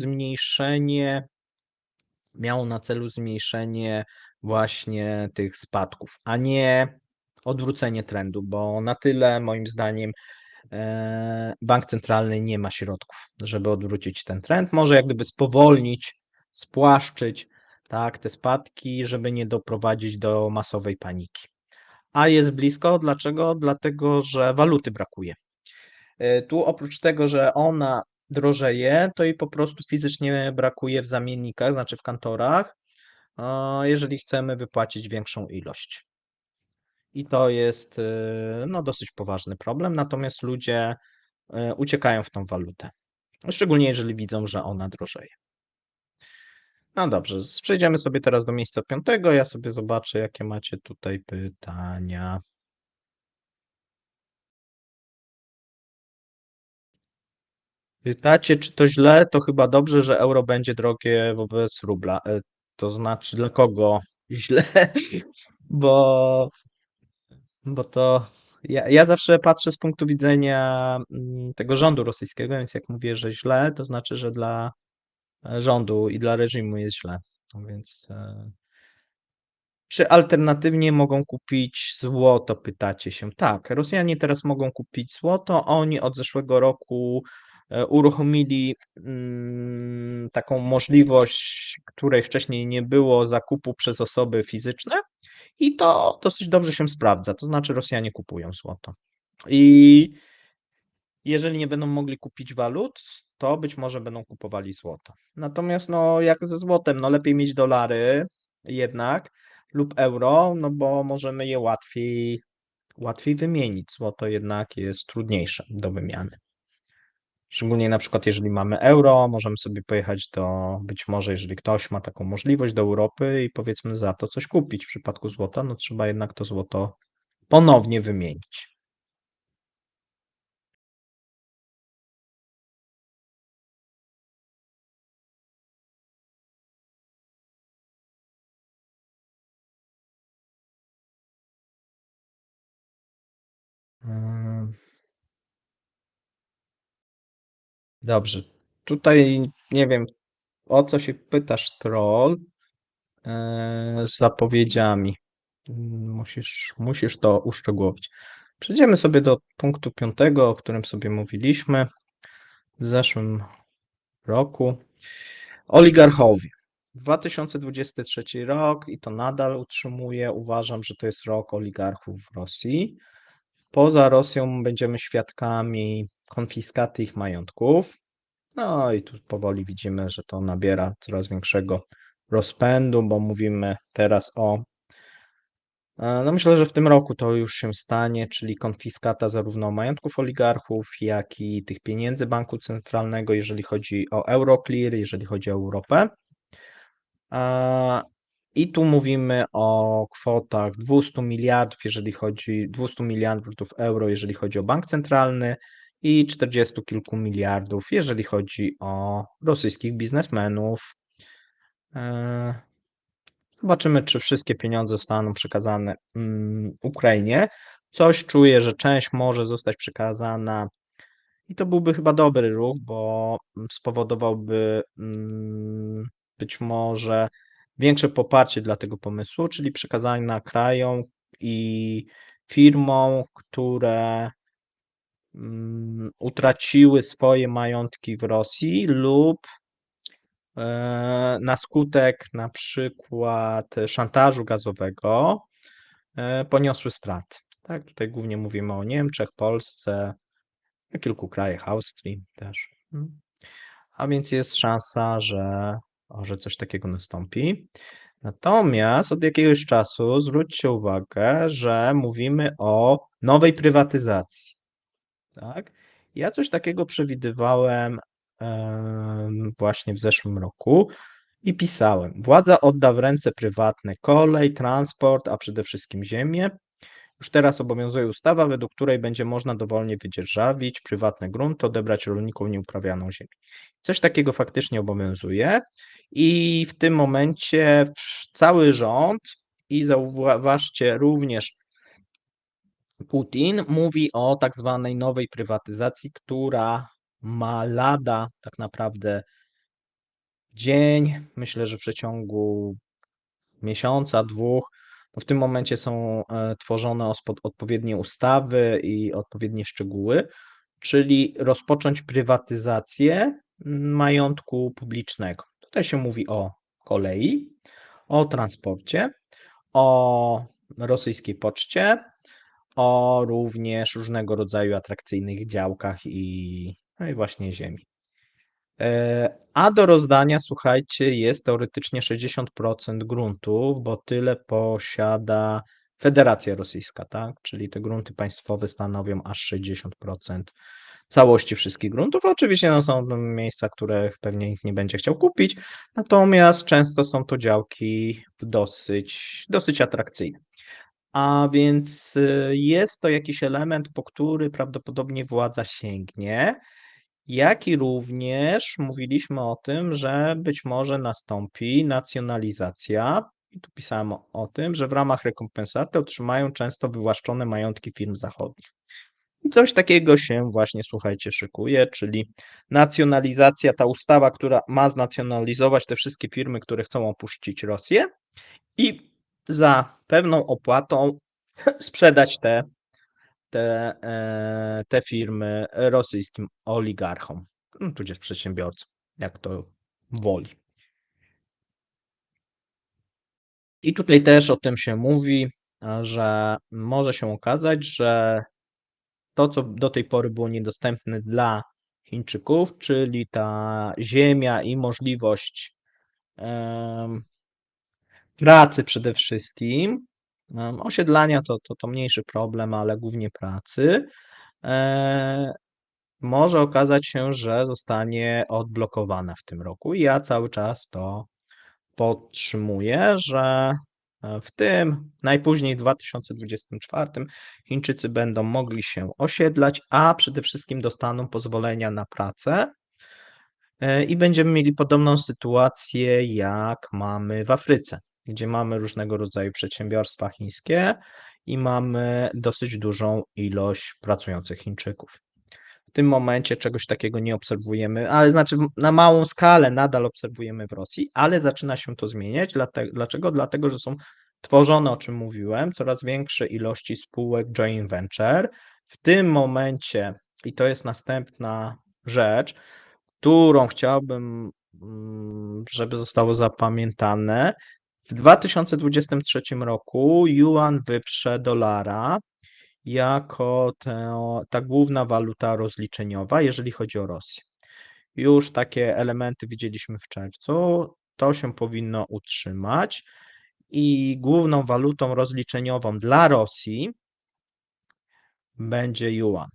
zmniejszenie właśnie tych spadków, a nie odwrócenie trendu, bo na tyle moim zdaniem bank centralny nie ma środków, żeby odwrócić ten trend. Może jak gdyby spowolnić, spłaszczyć, tak, te spadki, żeby nie doprowadzić do masowej paniki. A jest blisko, dlaczego? Dlatego, że waluty brakuje. Tu oprócz tego, że ona drożeje, to i po prostu fizycznie brakuje w zamiennikach, znaczy w kantorach, jeżeli chcemy wypłacić większą ilość. I to jest no, dosyć poważny problem, natomiast ludzie uciekają w tą walutę. Szczególnie jeżeli widzą, że ona drożeje. No dobrze, przejdziemy sobie teraz do miejsca piątego. Ja sobie zobaczę, jakie macie tutaj pytania. Pytacie, czy to źle? To chyba dobrze, że euro będzie drogie wobec rubla. To znaczy, dla kogo źle? Bo, bo to ja zawsze patrzę z punktu widzenia tego rządu rosyjskiego, więc jak mówię, że źle, to znaczy, że dla rządu i dla reżimu jest źle. No więc czy alternatywnie mogą kupić złoto, pytacie się. Tak, Rosjanie teraz mogą kupić złoto. Oni od zeszłego roku uruchomili taką możliwość, której wcześniej nie było, zakupu przez osoby fizyczne i to dosyć dobrze się sprawdza. To znaczy Rosjanie kupują złoto. I jeżeli nie będą mogli kupić walut, to być może będą kupowali złoto. Natomiast no jak ze złotem, no lepiej mieć dolary jednak lub euro, no bo możemy je łatwiej wymienić. Złoto jednak jest trudniejsze do wymiany. Szczególnie na przykład jeżeli mamy euro, możemy sobie pojechać być może jeżeli ktoś ma taką możliwość do Europy i powiedzmy za to coś kupić. W przypadku złota, no trzeba jednak to złoto ponownie wymienić. Mm, Dobrze. Tutaj nie wiem, o co się pytasz, troll, z zapowiedziami. Musisz to uszczegółowić. Przejdziemy sobie do punktu piątego, o którym sobie mówiliśmy w zeszłym roku. Oligarchowie. 2023 rok i to nadal utrzymuję. Uważam, że to jest rok oligarchów w Rosji. Poza Rosją będziemy świadkami konfiskaty ich majątków. No i tu powoli widzimy, że to nabiera coraz większego rozpędu, bo mówimy teraz o no myślę, że w tym roku to już się stanie, czyli konfiskata zarówno majątków oligarchów, jak i tych pieniędzy banku centralnego, jeżeli chodzi o Euroclear, jeżeli chodzi o Europę. I tu mówimy o kwotach 200 miliardów, jeżeli chodzi 200 miliardów euro, jeżeli chodzi o bank centralny i 40 kilku miliardów, jeżeli chodzi o rosyjskich biznesmenów. Zobaczymy, czy wszystkie pieniądze zostaną przekazane Ukrainie. Coś czuję, że część może zostać przekazana i to byłby chyba dobry ruch, bo spowodowałby być może większe poparcie dla tego pomysłu, czyli przekazania krajom i firmom, które utraciły swoje majątki w Rosji lub na skutek na przykład szantażu gazowego poniosły straty. Tak, tutaj głównie mówimy o Niemczech, Polsce, kilku krajach, Austrii też. A więc jest szansa, że coś takiego nastąpi. Natomiast od jakiegoś czasu zwróćcie uwagę, że mówimy o nowej prywatyzacji. Tak? Ja coś takiego przewidywałem właśnie w zeszłym roku i pisałem. Władza odda w ręce prywatne kolej, transport, a przede wszystkim ziemię. Już teraz obowiązuje ustawa, według której będzie można dowolnie wydzierżawić prywatne grunty, odebrać rolnikom nieuprawianą ziemię. Coś takiego faktycznie obowiązuje i w tym momencie cały rząd i zauważcie również Putin mówi o tak zwanej nowej prywatyzacji, która ma lada tak naprawdę dzień, myślę, że w przeciągu miesiąca, 2, no w tym momencie są tworzone odpowiednie ustawy i odpowiednie szczegóły, czyli rozpocząć prywatyzację majątku publicznego. Tutaj się mówi o kolei, o transporcie, o rosyjskiej poczcie, o również różnego rodzaju atrakcyjnych działkach no i właśnie ziemi. A do rozdania, słuchajcie, jest teoretycznie 60% gruntów, bo tyle posiada Federacja Rosyjska, tak? Czyli te grunty państwowe stanowią aż 60% całości wszystkich gruntów. Oczywiście no, są miejsca, których pewnie nikt nie będzie chciał kupić, natomiast często są to działki dosyć atrakcyjne. A więc jest to jakiś element, po który prawdopodobnie władza sięgnie, jak i również mówiliśmy o tym, że być może nastąpi nacjonalizacja. I tu pisałem o tym, że w ramach rekompensaty otrzymają często wywłaszczone majątki firm zachodnich. I coś takiego się właśnie, słuchajcie, szykuje, czyli nacjonalizacja, ta ustawa, która ma znacjonalizować te wszystkie firmy, które chcą opuścić Rosję i za pewną opłatą sprzedać te firmy rosyjskim oligarchom, tudzież przedsiębiorcom, jak to woli. I tutaj też o tym się mówi, że może się okazać, że to, co do tej pory było niedostępne dla Chińczyków, czyli ta ziemia i możliwość pracy przede wszystkim, osiedlania to mniejszy problem, ale głównie pracy, może okazać się, że zostanie odblokowana w tym roku. I ja cały czas to podtrzymuję, że w tym najpóźniej w 2024 Chińczycy będą mogli się osiedlać, a przede wszystkim dostaną pozwolenia na pracę i będziemy mieli podobną sytuację, jak mamy w Afryce, gdzie mamy różnego rodzaju przedsiębiorstwa chińskie i mamy dosyć dużą ilość pracujących Chińczyków. W tym momencie czegoś takiego nie obserwujemy, ale znaczy na małą skalę nadal obserwujemy w Rosji, ale zaczyna się to zmieniać. Dlaczego? Dlatego, że są tworzone, o czym mówiłem, coraz większe ilości spółek joint venture. W tym momencie, i to jest następna rzecz, którą chciałbym żeby zostało zapamiętane. W 2023 roku juan wyprze dolara jako ta główna waluta rozliczeniowa, jeżeli chodzi o Rosję. Już takie elementy widzieliśmy w czerwcu. To się powinno utrzymać i główną walutą rozliczeniową dla Rosji będzie juan.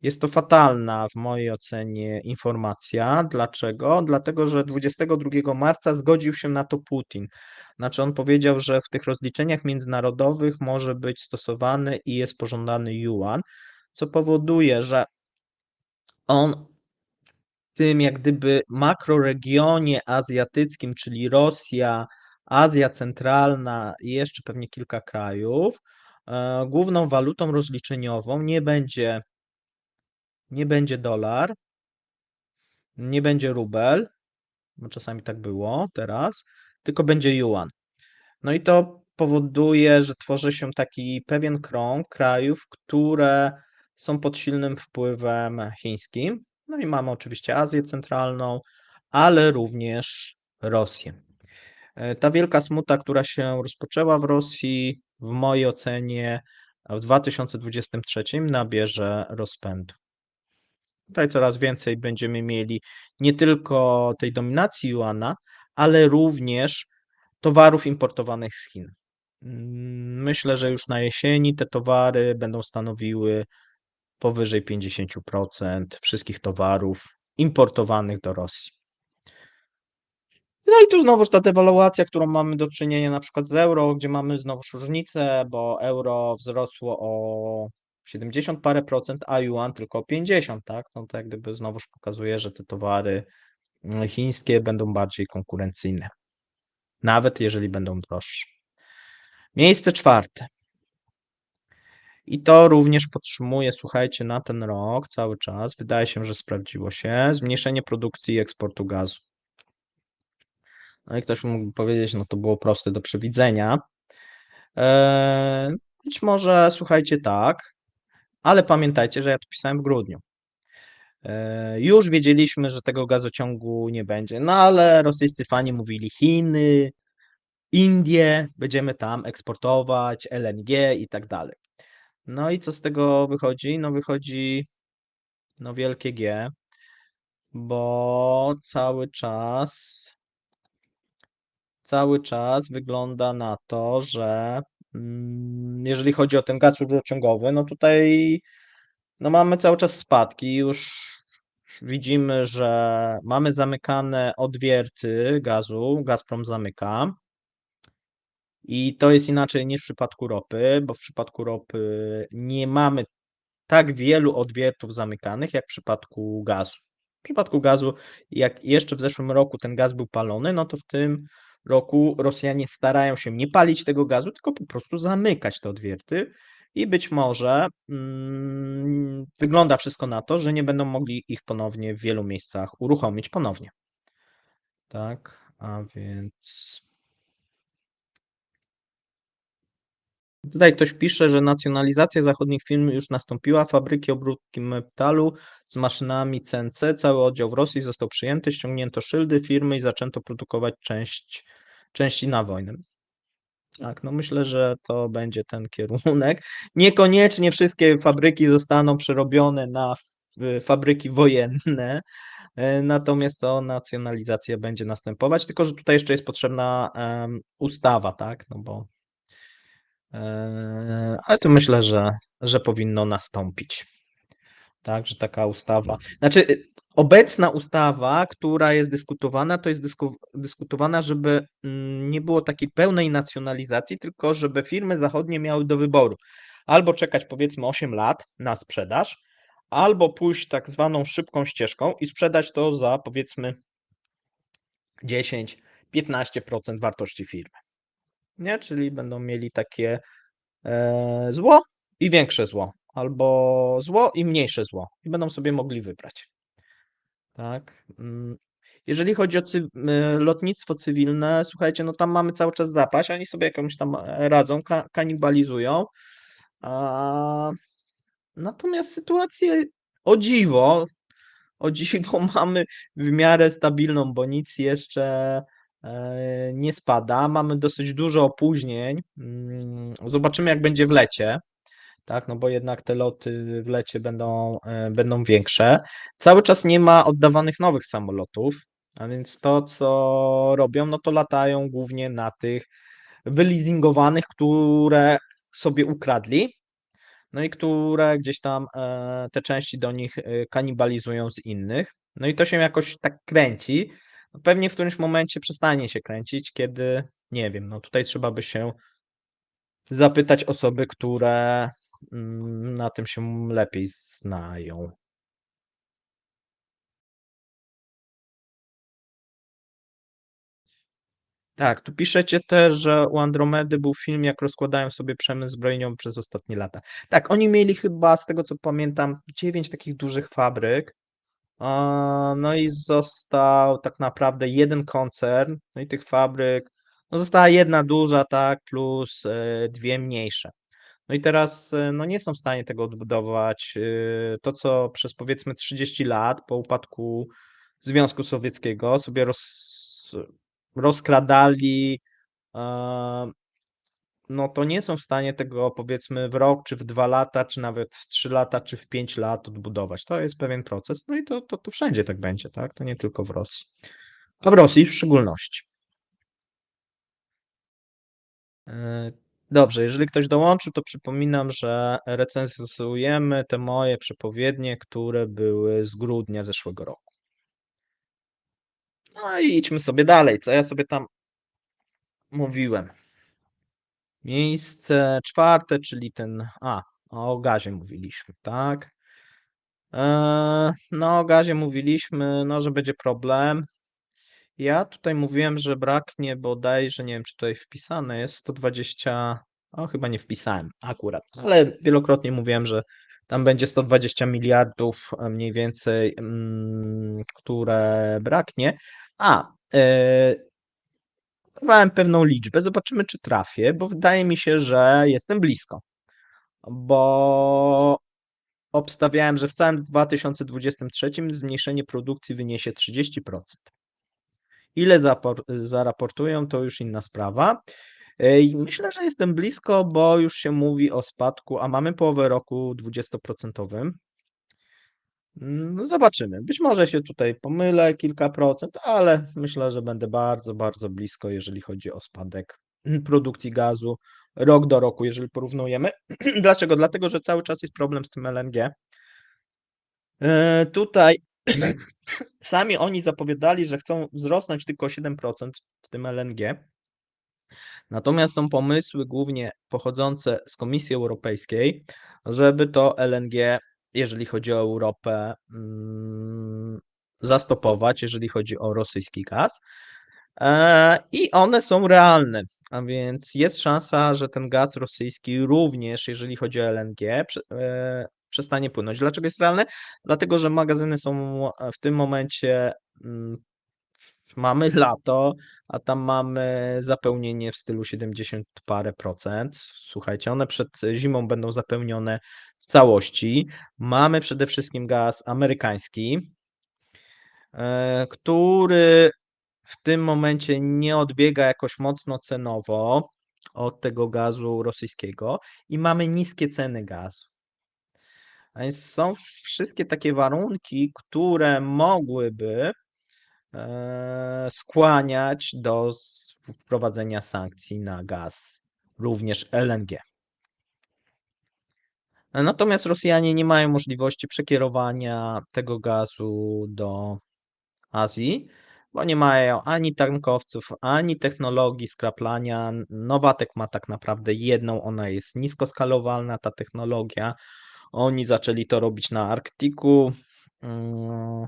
Jest to fatalna w mojej ocenie informacja. Dlaczego? Dlatego, że 22 marca zgodził się na to Putin. Znaczy on powiedział, że w tych rozliczeniach międzynarodowych może być stosowany i jest pożądany juan, co powoduje, że on w tym jak gdyby makroregionie azjatyckim, czyli Rosja, Azja Centralna i jeszcze pewnie kilka krajów, główną walutą rozliczeniową nie będzie dolar, nie będzie rubel, bo czasami tak było teraz, tylko będzie juan. No i to powoduje, że tworzy się taki pewien krąg krajów, które są pod silnym wpływem chińskim. No i mamy oczywiście Azję Centralną, ale również Rosję. Ta wielka smuta, która się rozpoczęła w Rosji, w mojej ocenie w 2023 nabierze rozpędu. Tutaj coraz więcej będziemy mieli nie tylko tej dominacji juana, ale również towarów importowanych z Chin. Myślę, że już na jesieni te towary będą stanowiły powyżej 50% wszystkich towarów importowanych do Rosji. No i tu znowuż ta dewaluacja, którą mamy do czynienia na przykład z euro, gdzie mamy znowuż różnicę, bo euro wzrosło o 70 parę procent, a juan tylko o 50, tak? No to jak gdyby znowuż pokazuje, że te towary chińskie będą bardziej konkurencyjne, nawet jeżeli będą droższe. Miejsce czwarte. I to również podtrzymuje, słuchajcie, na ten rok cały czas, wydaje się, że sprawdziło się, zmniejszenie produkcji i eksportu gazu. No i ktoś mógłby powiedzieć, no to było proste do przewidzenia. Być może, słuchajcie, tak, ale pamiętajcie, że ja to pisałem w grudniu. Już wiedzieliśmy, że tego gazociągu nie będzie, no ale rosyjscy fani mówili Chiny, Indie, będziemy tam eksportować LNG i tak dalej. No i co z tego wychodzi? No wychodzi wielkie G, bo cały czas wygląda na to, że jeżeli chodzi o ten gaz rurociągowy, no tutaj mamy cały czas spadki. Już widzimy, że mamy zamykane odwierty gazu, Gazprom zamyka. I to jest inaczej niż w przypadku ropy, bo w przypadku ropy nie mamy tak wielu odwiertów zamykanych jak w przypadku gazu. W przypadku gazu, jak jeszcze w zeszłym roku ten gaz był palony, no to w tym roku Rosjanie starają się nie palić tego gazu, tylko po prostu zamykać te odwierty i być może wygląda wszystko na to, że nie będą mogli ich ponownie w wielu miejscach uruchomić ponownie. Tak, a więc tutaj ktoś pisze, że nacjonalizacja zachodnich firm już nastąpiła. Fabryki obróbki metalu z maszynami CNC, cały oddział w Rosji został przyjęty, ściągnięto szyldy firmy i zaczęto produkować części na wojnę. Tak, no myślę, że to będzie ten kierunek. Niekoniecznie wszystkie fabryki zostaną przerobione na fabryki wojenne, natomiast to nacjonalizacja będzie następować, tylko że tutaj jeszcze jest potrzebna ustawa, tak, no bo ale to myślę, że powinno nastąpić. Tak, że taka ustawa. Znaczy, obecna ustawa, która jest dyskutowana, to jest dyskutowana, żeby nie było takiej pełnej nacjonalizacji, tylko żeby firmy zachodnie miały do wyboru albo czekać powiedzmy 8 lat na sprzedaż, albo pójść tak zwaną szybką ścieżką i sprzedać to za powiedzmy 10-15% wartości firmy. Nie? Czyli będą mieli takie zło i większe zło, albo zło i mniejsze zło i będą sobie mogli wybrać. Tak. Jeżeli chodzi o lotnictwo cywilne, słuchajcie, no tam mamy cały czas zapaść, oni sobie jakąś tam radzą, kanibalizują. Natomiast sytuacje, o dziwo, o dziwo mamy w miarę stabilną, bo nic jeszcze nie spada. Mamy dosyć dużo opóźnień. Zobaczymy, jak będzie w lecie, tak? No bo jednak te loty w lecie będą większe. Cały czas nie ma oddawanych nowych samolotów, a więc to, co robią, no to latają głównie na tych wyleasingowanych, które sobie ukradli, no i które gdzieś tam te części do nich kanibalizują z innych. No i to się jakoś tak kręci. No pewnie w którymś momencie przestanie się kręcić, kiedy, nie wiem, no tutaj trzeba by się zapytać osoby, które na tym się lepiej znają. Tak, tu piszecie też, że u Andromedy był film, jak rozkładają sobie przemysł zbrojeniowy przez ostatnie lata. Tak, oni mieli chyba, z tego co pamiętam, 9 takich dużych fabryk. No i został tak naprawdę jeden koncern, no i tych fabryk, no została jedna duża, tak, plus dwie mniejsze. No i teraz no nie są w stanie tego odbudować. To, co przez powiedzmy 30 lat po upadku Związku Sowieckiego sobie rozkradali, e, no to nie są w stanie tego powiedzmy w rok, czy w 2 lata, czy nawet w 3 lata, czy w 5 lat odbudować. To jest pewien proces, no i to wszędzie tak będzie, tak? To nie tylko w Rosji. A w Rosji w szczególności. E, Dobrze, jeżeli ktoś dołączył, to przypominam, że recenzujemy te moje przepowiednie, które były z grudnia zeszłego roku. No i idźmy sobie dalej, co ja sobie tam mówiłem. Miejsce czwarte, czyli o gazie mówiliśmy, tak? No, o gazie mówiliśmy, no, że będzie problem. Ja tutaj mówiłem, że braknie bodajże, nie wiem, czy tutaj wpisane jest 120, chyba nie wpisałem akurat, ale wielokrotnie mówiłem, że tam będzie 120 miliardów mniej więcej, które braknie. Dawałem pewną liczbę, zobaczymy, czy trafię, bo wydaje mi się, że jestem blisko, bo obstawiałem, że w całym 2023 zmniejszenie produkcji wyniesie 30%. Ile zaraportują, to już inna sprawa. I myślę, że jestem blisko, bo już się mówi o spadku, a mamy połowę roku 20%. No zobaczymy. Być może się tutaj pomylę kilka procent, ale myślę, że będę bardzo, bardzo blisko, jeżeli chodzi o spadek produkcji gazu rok do roku, jeżeli porównujemy. Dlaczego? Dlatego, że cały czas jest problem z tym LNG. Tutaj sami oni zapowiadali, że chcą wzrosnąć tylko o 7% w tym LNG. Natomiast są pomysły głównie pochodzące z Komisji Europejskiej, żeby to LNG, jeżeli chodzi o Europę, zastopować, jeżeli chodzi o rosyjski gaz. I one są realne, a więc jest szansa, że ten gaz rosyjski również, jeżeli chodzi o LNG, przestanie płynąć. Dlaczego jest realne? Dlatego, że magazyny są w tym momencie, mamy lato, a tam mamy zapełnienie w stylu 70 parę procent. Słuchajcie, one przed zimą będą zapełnione w całości. Mamy przede wszystkim gaz amerykański, który w tym momencie nie odbiega jakoś mocno cenowo od tego gazu rosyjskiego i mamy niskie ceny gazu. A więc są wszystkie takie warunki, które mogłyby skłaniać do wprowadzenia sankcji na gaz, również LNG. Natomiast Rosjanie nie mają możliwości przekierowania tego gazu do Azji, bo nie mają ani tankowców, ani technologii skraplania. Nowatek ma tak naprawdę jedną, ona jest niskoskalowalna, ta technologia. Oni zaczęli to robić na Arktyku. Mm,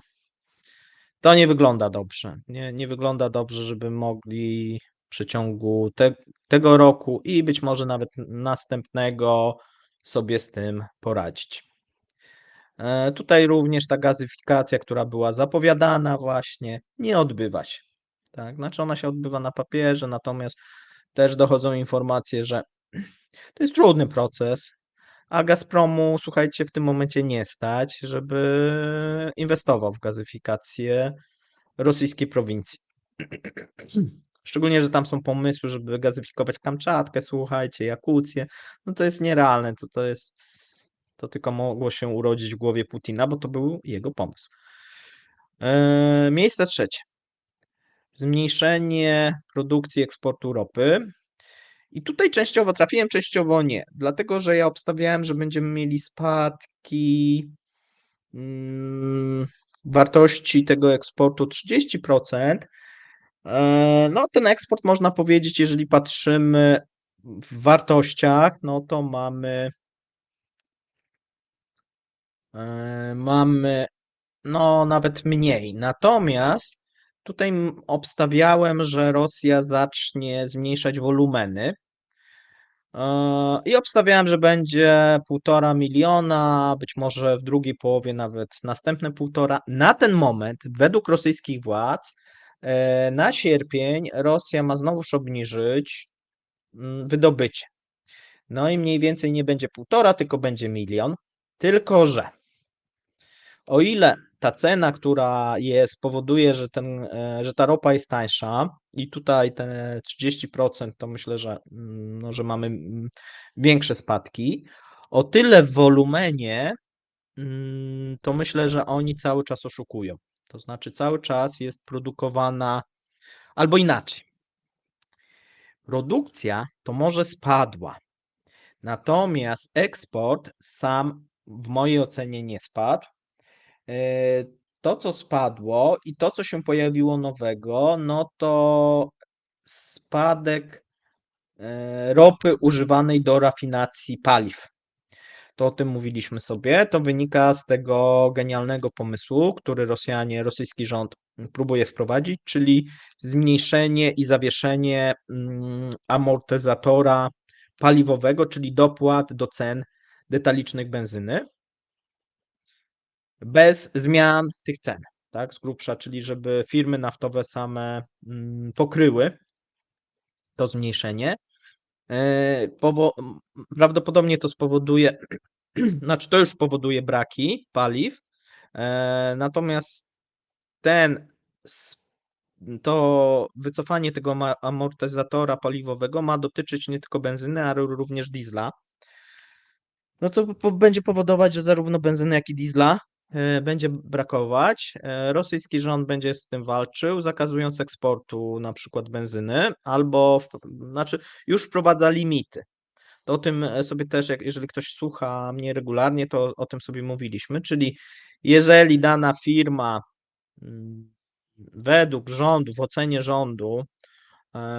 To nie wygląda dobrze. Nie wygląda dobrze, żeby mogli w przeciągu tego roku i być może nawet następnego sobie z tym poradzić. Tutaj również ta gazyfikacja, która była zapowiadana właśnie, nie odbywa się. Tak? Znaczy ona się odbywa na papierze, natomiast też dochodzą informacje, że to jest trudny proces, a Gazpromu, słuchajcie, w tym momencie nie stać, żeby inwestował w gazyfikację rosyjskiej prowincji. Szczególnie, że tam są pomysły, żeby gazyfikować Kamczatkę, słuchajcie, Jakucję. No to jest nierealne, to tylko mogło się urodzić w głowie Putina, bo to był jego pomysł. Miejsce trzecie. Zmniejszenie produkcji eksportu ropy. I tutaj częściowo trafiłem, częściowo nie, dlatego że ja obstawiałem, że będziemy mieli spadki wartości tego eksportu 30%. No, ten eksport można powiedzieć, jeżeli patrzymy w wartościach, no to mamy no nawet mniej. Natomiast tutaj obstawiałem, że Rosja zacznie zmniejszać wolumeny. I obstawiałem, że będzie 1,5 miliona, być może w drugiej połowie nawet następne 1,5. Na ten moment, według rosyjskich władz, na sierpień Rosja ma znowuż obniżyć wydobycie. No i mniej więcej nie będzie 1,5, tylko będzie 1 milion. Tylko że o ile ta cena, która jest, powoduje, że ta ropa jest tańsza i tutaj te 30% to myślę, że, no, że mamy większe spadki, o tyle w wolumenie to myślę, że oni cały czas oszukują. To znaczy cały czas jest produkowana, albo inaczej. Produkcja to może spadła, natomiast eksport sam w mojej ocenie nie spadł. To, co spadło i to, co się pojawiło nowego, no to spadek ropy używanej do rafinacji paliw. To o tym mówiliśmy sobie. To wynika z tego genialnego pomysłu, który rosyjski rząd próbuje wprowadzić, czyli zmniejszenie i zawieszenie amortyzatora paliwowego, czyli dopłat do cen detalicznych benzyny, bez zmian tych cen, tak, z grubsza, czyli żeby firmy naftowe same pokryły to zmniejszenie. Prawdopodobnie to spowoduje, znaczy to już powoduje braki paliw, natomiast to wycofanie tego amortyzatora paliwowego ma dotyczyć nie tylko benzyny, ale również diesla. No co będzie powodować, że zarówno benzyny, jak i diesla będzie brakować. Rosyjski rząd będzie z tym walczył, zakazując eksportu na przykład benzyny, albo znaczy już wprowadza limity. To o tym sobie też, jeżeli ktoś słucha mnie regularnie, to o tym sobie mówiliśmy, czyli jeżeli dana firma według rządu, w ocenie rządu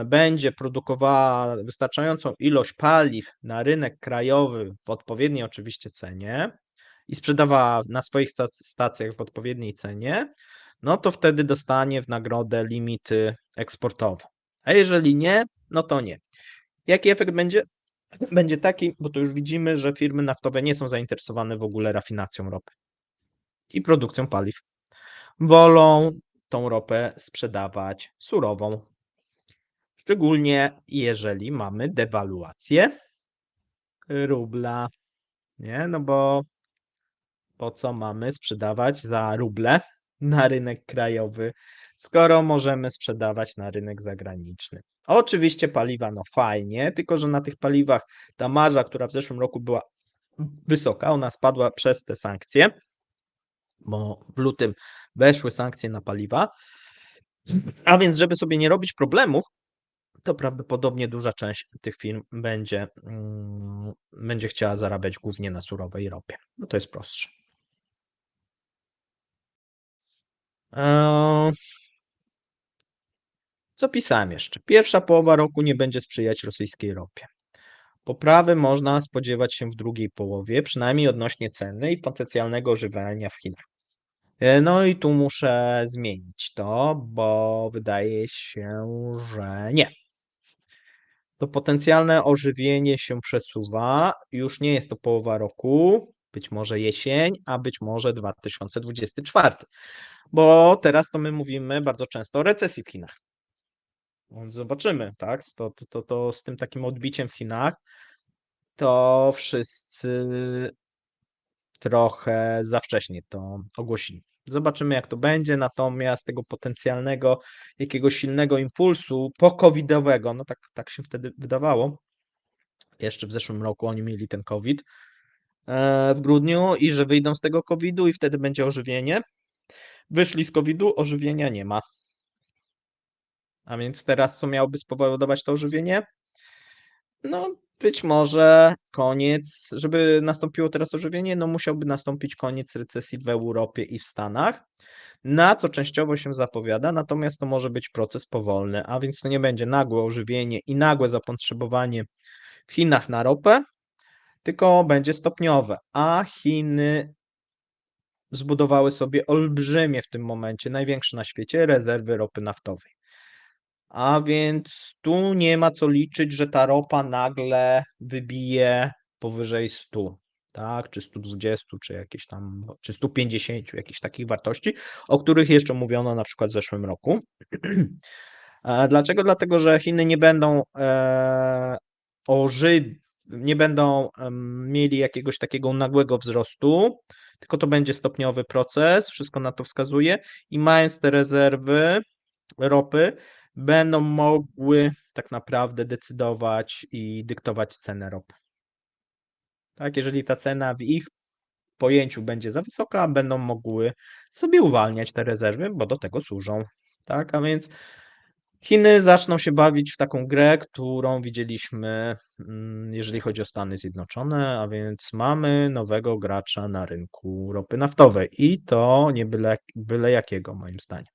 będzie produkowała wystarczającą ilość paliw na rynek krajowy w odpowiedniej oczywiście cenie i sprzedawała na swoich stacjach w odpowiedniej cenie, no to wtedy dostanie w nagrodę limity eksportowe. A jeżeli nie, no to nie. Jaki efekt będzie? Będzie taki, bo to już widzimy, że firmy naftowe nie są zainteresowane w ogóle rafinacją ropy i produkcją paliw. Wolą tą ropę sprzedawać surową. Szczególnie jeżeli mamy dewaluację rubla, nie? No bo po co mamy sprzedawać za ruble na rynek krajowy, skoro możemy sprzedawać na rynek zagraniczny. Oczywiście paliwa, no fajnie, tylko że na tych paliwach ta marża, która w zeszłym roku była wysoka, ona spadła przez te sankcje, bo w lutym weszły sankcje na paliwa, a więc żeby sobie nie robić problemów, to prawdopodobnie duża część tych firm będzie chciała zarabiać głównie na surowej ropie. No to jest prostsze. Co pisałem jeszcze? Pierwsza połowa roku nie będzie sprzyjać rosyjskiej ropie. Poprawy można spodziewać się w drugiej połowie, przynajmniej odnośnie ceny i potencjalnego ożywienia w Chinach. No i tu muszę zmienić to, bo wydaje się, że nie. To potencjalne ożywienie się przesuwa. Już nie jest to połowa roku, być może jesień, a być może 2024. Bo teraz to my mówimy bardzo często o recesji w Chinach. Więc zobaczymy, tak? To z tym takim odbiciem w Chinach. to wszyscy trochę za wcześnie to ogłosili. Zobaczymy, jak to będzie, natomiast tego potencjalnego jakiegoś silnego impulsu po-covidowego, no tak się wtedy wydawało, jeszcze w zeszłym roku oni mieli ten COVID w grudniu i że wyjdą z tego COVID-u i wtedy będzie ożywienie. Wyszli z COVID-u, ożywienia nie ma. A więc teraz co miałoby spowodować to ożywienie? No, być może koniec, żeby nastąpiło teraz ożywienie, no musiałby nastąpić koniec recesji w Europie i w Stanach, na co częściowo się zapowiada, natomiast to może być proces powolny, a więc to nie będzie nagłe ożywienie i nagłe zapotrzebowanie w Chinach na ropę, tylko będzie stopniowe, a Chiny zbudowały sobie olbrzymie w tym momencie, największe na świecie, rezerwy ropy naftowej. A więc tu nie ma co liczyć, że ta ropa nagle wybije powyżej 100, tak, czy 120, czy jakieś tam, czy 150, jakichś takich wartości, o których jeszcze mówiono na przykład w zeszłym roku. Dlaczego? Dlatego, że Chiny nie będą nie będą mieli jakiegoś takiego nagłego wzrostu, tylko to będzie stopniowy proces, wszystko na to wskazuje i mając te rezerwy ropy, będą mogły tak naprawdę decydować i dyktować cenę ropy. Tak, jeżeli ta cena w ich pojęciu będzie za wysoka, będą mogły sobie uwalniać te rezerwy, bo do tego służą. Tak, a więc Chiny zaczną się bawić w taką grę, którą widzieliśmy, jeżeli chodzi o Stany Zjednoczone, a więc mamy nowego gracza na rynku ropy naftowej i to nie byle jakiego, moim zdaniem.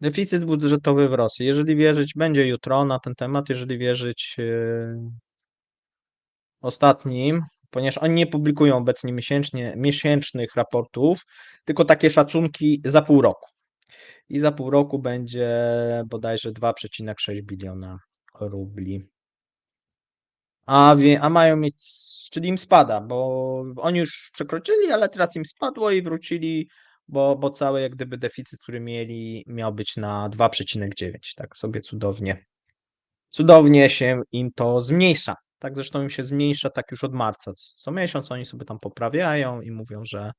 Deficyt budżetowy w Rosji. Jeżeli wierzyć, będzie jutro na ten temat, jeżeli wierzyć ostatnim, ponieważ oni nie publikują obecnie miesięcznych raportów, tylko takie szacunki za pół roku. I za pół roku będzie bodajże 2,6 biliona rubli. A mają mieć, czyli im spada, bo oni już przekroczyli, ale teraz im spadło i wrócili, bo cały jak gdyby deficyt, który mieli, miał być na 2,9. Tak sobie cudownie się im to zmniejsza. Tak zresztą im się zmniejsza tak już od marca. Co miesiąc oni sobie tam poprawiają i mówią, że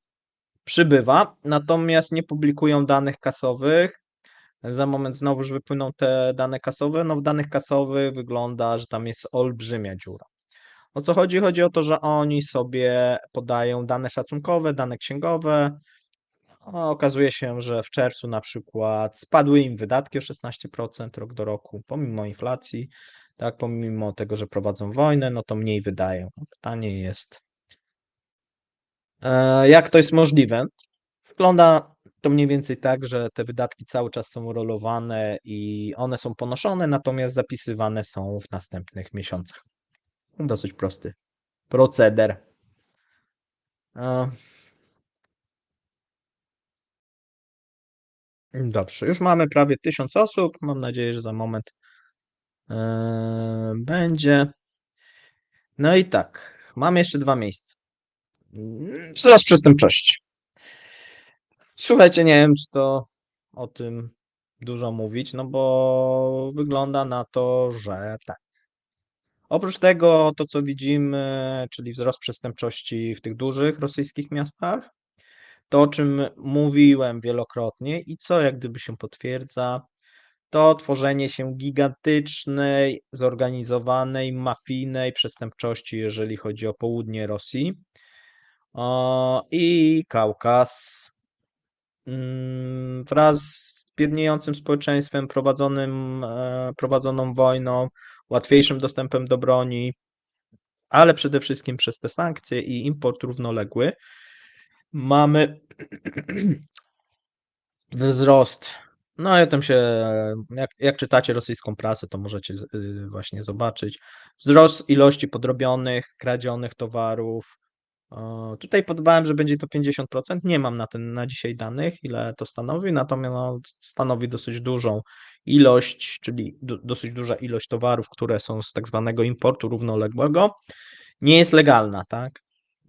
przybywa, natomiast nie publikują danych kasowych. Za moment znowuż wypłyną te dane kasowe. No w danych kasowych wygląda, że tam jest olbrzymia dziura. O co chodzi? Chodzi o to, że oni sobie podają dane szacunkowe, dane księgowe. Okazuje się, że w czerwcu na przykład spadły im wydatki o 16% rok do roku, pomimo inflacji, tak, pomimo tego, że prowadzą wojnę, no to mniej wydają. Pytanie jest, jak to jest możliwe? Wygląda to mniej więcej tak, że te wydatki cały czas są rolowane i one są ponoszone, natomiast zapisywane są w następnych miesiącach. Dosyć prosty proceder. E, Dobrze, już mamy prawie 1000 osób. Mam nadzieję, że za moment będzie. No i tak, mam jeszcze dwa miejsca. Wzrost przestępczości. Słuchajcie, nie wiem, czy to o tym dużo mówić, no bo wygląda na to, że tak. Oprócz tego, to co widzimy, czyli wzrost przestępczości w tych dużych rosyjskich miastach, to o czym mówiłem wielokrotnie i co jak gdyby się potwierdza, to tworzenie się gigantycznej, zorganizowanej, mafijnej przestępczości, jeżeli chodzi o południe Rosji i Kaukaz. Wraz z biedniejącym społeczeństwem, prowadzoną wojną, łatwiejszym dostępem do broni, ale przede wszystkim przez te sankcje i import równoległy, mamy wzrost. No ja tam się, jak czytacie rosyjską prasę, to możecie właśnie zobaczyć. Wzrost ilości podrobionych, kradzionych towarów, Tutaj podawałem, że będzie to 50%. Nie mam na dzisiaj danych, ile to stanowi, natomiast no, stanowi dosyć dużą ilość, czyli dosyć duża ilość towarów, które są z tak zwanego importu równoległego, nie jest legalna, tak?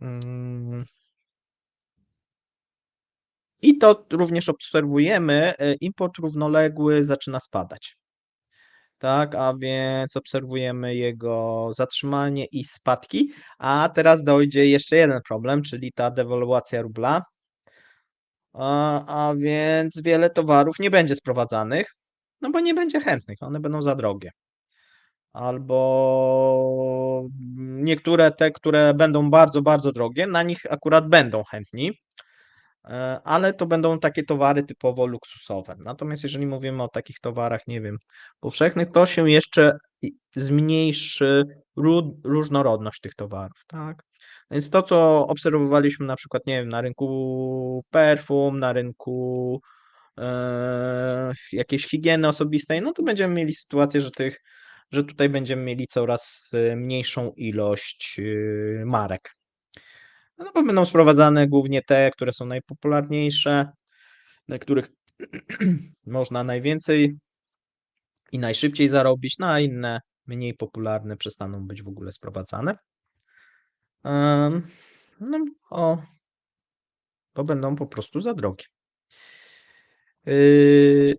Mm, I to również obserwujemy, import równoległy zaczyna spadać. Tak, a więc obserwujemy jego zatrzymanie i spadki, a teraz dojdzie jeszcze jeden problem, czyli ta dewaluacja rubla. A więc wiele towarów nie będzie sprowadzanych, no bo nie będzie chętnych, one będą za drogie. Albo niektóre te, które będą bardzo, bardzo drogie, na nich akurat będą chętni, ale to będą takie towary typowo luksusowe. Natomiast jeżeli mówimy o takich towarach, nie wiem, powszechnych, to się jeszcze zmniejszy różnorodność tych towarów, tak? Więc to, co obserwowaliśmy na przykład, nie wiem, na rynku perfum, na rynku jakiejś higieny osobistej, no to będziemy mieli sytuację, że tutaj będziemy mieli coraz mniejszą ilość marek. No bo będą sprowadzane głównie te, które są najpopularniejsze, na których można najwięcej i najszybciej zarobić, no a inne mniej popularne przestaną być w ogóle sprowadzane. No, bo będą po prostu za drogie. Yy,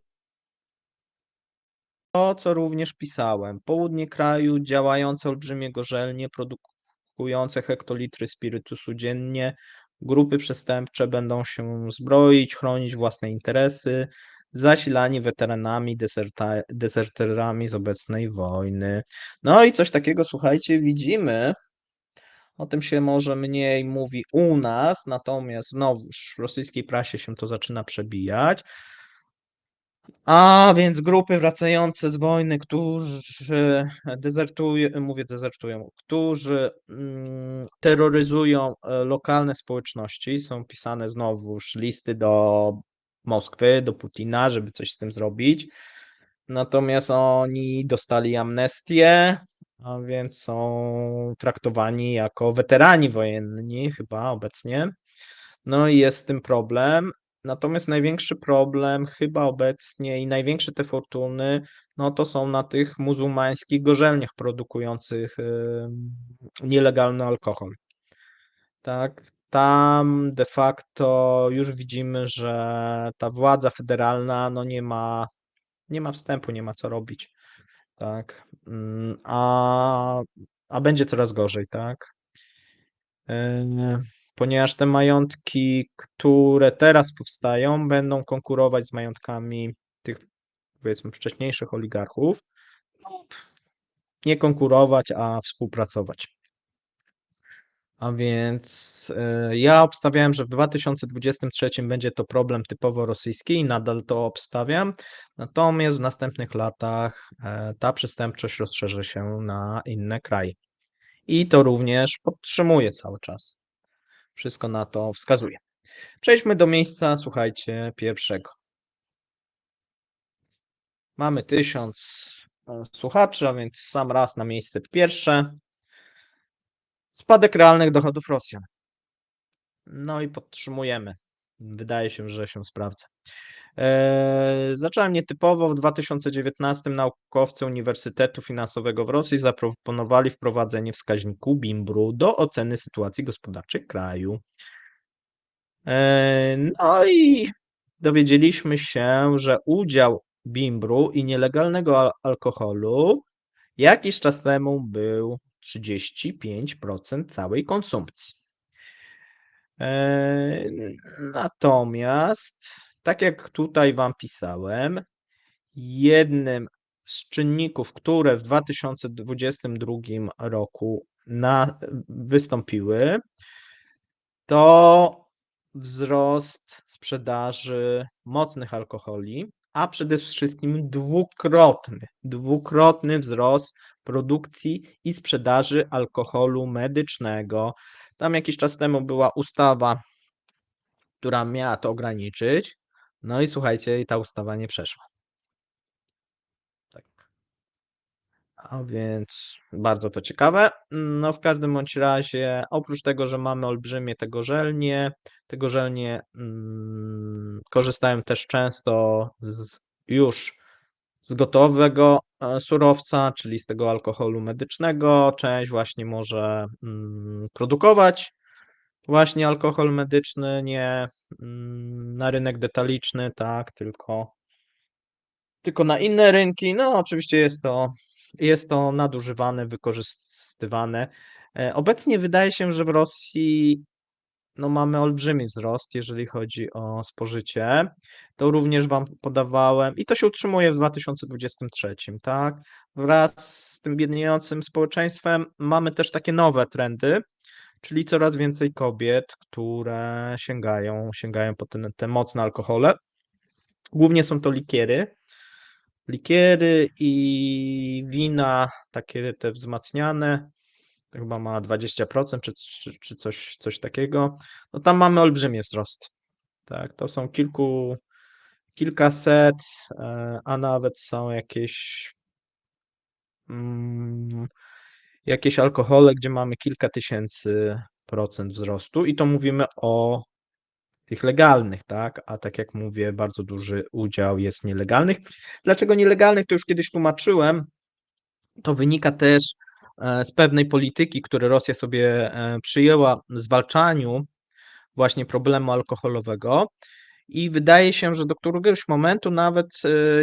To, co również pisałem, południe kraju działające olbrzymie gorzelnie, produkujące hektolitry spirytusu dziennie, grupy przestępcze będą się zbroić, chronić własne interesy, zasilani weteranami, dezerterami z obecnej wojny. No i coś takiego, słuchajcie, widzimy. O tym się może mniej mówi u nas, natomiast znowuż w rosyjskiej prasie się to zaczyna przebijać. A więc grupy wracające z wojny, którzy dezertują, którzy terroryzują lokalne społeczności, są pisane znowuż listy do Moskwy, do Putina, żeby coś z tym zrobić. Natomiast oni dostali amnestię, a więc są traktowani jako weterani wojenni chyba obecnie. No i jest z tym problem. Natomiast największy problem chyba obecnie i największe te fortuny, no to są na tych muzułmańskich gorzelniach produkujących nielegalny alkohol. Tak, tam de facto już widzimy, że ta władza federalna no nie ma wstępu, nie ma co robić. Tak. A będzie coraz gorzej, tak? Ponieważ te majątki, które teraz powstają, będą konkurować z majątkami tych, powiedzmy, wcześniejszych oligarchów. No, nie konkurować, a współpracować. A więc ja obstawiałem, że w 2023 będzie to problem typowo rosyjski i nadal to obstawiam. Natomiast w następnych latach ta przestępczość rozszerzy się na inne kraje. I to również podtrzymuje cały czas. Wszystko na to wskazuje. Przejdźmy do miejsca, słuchajcie, pierwszego. Mamy 1000 słuchaczy, a więc sam raz na miejsce pierwsze. Spadek realnych dochodów Rosjan. No i podtrzymujemy. Wydaje się, że się sprawdza. Zacząłem nietypowo. W 2019 naukowcy Uniwersytetu Finansowego w Rosji zaproponowali wprowadzenie wskaźniku BIMBR-u do oceny sytuacji gospodarczej kraju. No i dowiedzieliśmy się, że udział bimbru i nielegalnego alkoholu jakiś czas temu był 35% całej konsumpcji. Natomiast, tak jak tutaj Wam pisałem, jednym z czynników, które w 2022 roku wystąpiły, to wzrost sprzedaży mocnych alkoholi, a przede wszystkim dwukrotny wzrost produkcji i sprzedaży alkoholu medycznego. Tam jakiś czas temu była ustawa, która miała to ograniczyć. No i słuchajcie, ta ustawa nie przeszła. Tak. A więc bardzo to ciekawe. No, w każdym bądź razie, oprócz tego, że mamy olbrzymie te gorzelnie korzystają też często już z gotowego surowca, czyli z tego alkoholu medycznego. Część właśnie może produkować właśnie alkohol medyczny, nie na rynek detaliczny, tak, tylko na inne rynki. No, oczywiście jest to nadużywane, wykorzystywane. Obecnie wydaje się, że w Rosji, no, mamy olbrzymi wzrost, jeżeli chodzi o spożycie. To również wam podawałem i to się utrzymuje w 2023, tak. Wraz z tym biedniejącym społeczeństwem mamy też takie nowe trendy, czyli coraz więcej kobiet, które sięgają po te mocne alkohole. Głównie są to likiery i wina, takie te wzmacniane, to chyba ma 20% czy coś takiego. No tam mamy olbrzymie wzrosty. Tak, to są kilkaset, a nawet są mm, jakieś alkohole, gdzie mamy kilka tysięcy procent wzrostu i to mówimy o tych legalnych, tak? A tak jak mówię, bardzo duży udział jest nielegalnych. Dlaczego nielegalnych, to już kiedyś tłumaczyłem. To wynika też z pewnej polityki, którą Rosja sobie przyjęła w zwalczaniu właśnie problemu alkoholowego i wydaje się, że do któregoś momentu nawet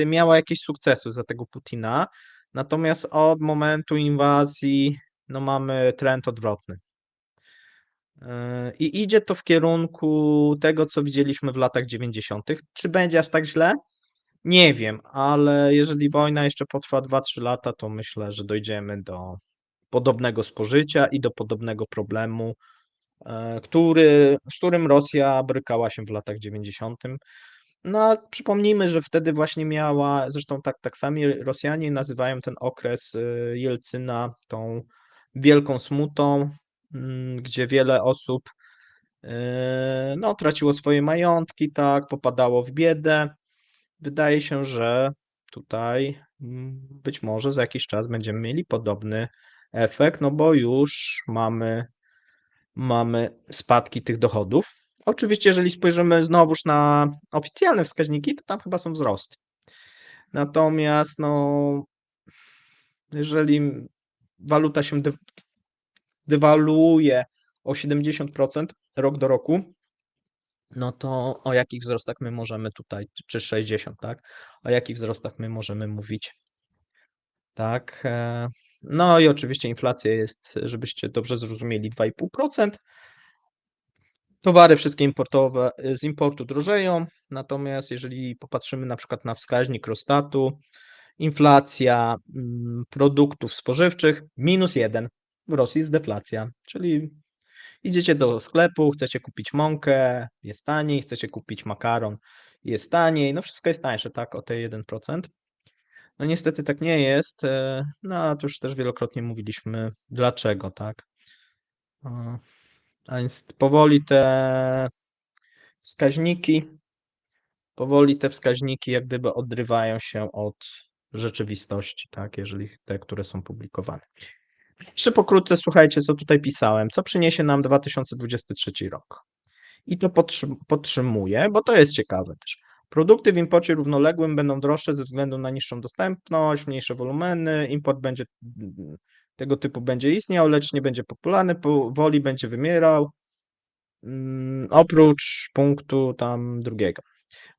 miała jakieś sukcesy za tego Putina. Natomiast od momentu inwazji, no, mamy trend odwrotny. I idzie to w kierunku tego, co widzieliśmy w latach 90. Czy będzie aż tak źle? Nie wiem, ale jeżeli wojna jeszcze potrwa 2-3 lata, to myślę, że dojdziemy do podobnego spożycia i do podobnego problemu, z którym Rosja borykała się w latach 90. No, a przypomnijmy, że wtedy właśnie miała, zresztą tak sami Rosjanie nazywają ten okres Jelcyna tą wielką smutą, gdzie wiele osób no, traciło swoje majątki, tak, popadało w biedę. Wydaje się, że tutaj być może za jakiś czas będziemy mieli podobny efekt, no bo już mamy spadki tych dochodów. Oczywiście, jeżeli spojrzymy znowuż na oficjalne wskaźniki, to tam chyba są wzrosty. Natomiast no, jeżeli waluta się dewaluuje o 70% rok do roku, no to o jakich wzrostach my możemy tutaj, czy 60, tak? O jakich wzrostach my możemy mówić? Tak. No i oczywiście inflacja jest, żebyście dobrze zrozumieli, 2,5%. Towary wszystkie importowe z importu drożeją, natomiast jeżeli popatrzymy na przykład na wskaźnik Росстату, inflacja produktów spożywczych -1. W Rosji jest deflacja, czyli idziecie do sklepu, chcecie kupić mąkę, jest taniej, chcecie kupić makaron, jest taniej, no wszystko jest tańsze, tak, o te 1%. No niestety tak nie jest, no a to już też wielokrotnie mówiliśmy dlaczego, tak. A więc wskaźniki powoli te wskaźniki jak gdyby odrywają się od rzeczywistości, tak, jeżeli te, które są publikowane. Jeszcze pokrótce słuchajcie, co tutaj pisałem. Co przyniesie nam 2023 rok? I to podtrzymuję, bo to jest ciekawe też. Produkty w imporcie równoległym będą droższe ze względu na niższą dostępność, mniejsze wolumeny, import tego typu będzie istniał, lecz nie będzie popularny, powoli będzie wymierał, oprócz punktu tam drugiego.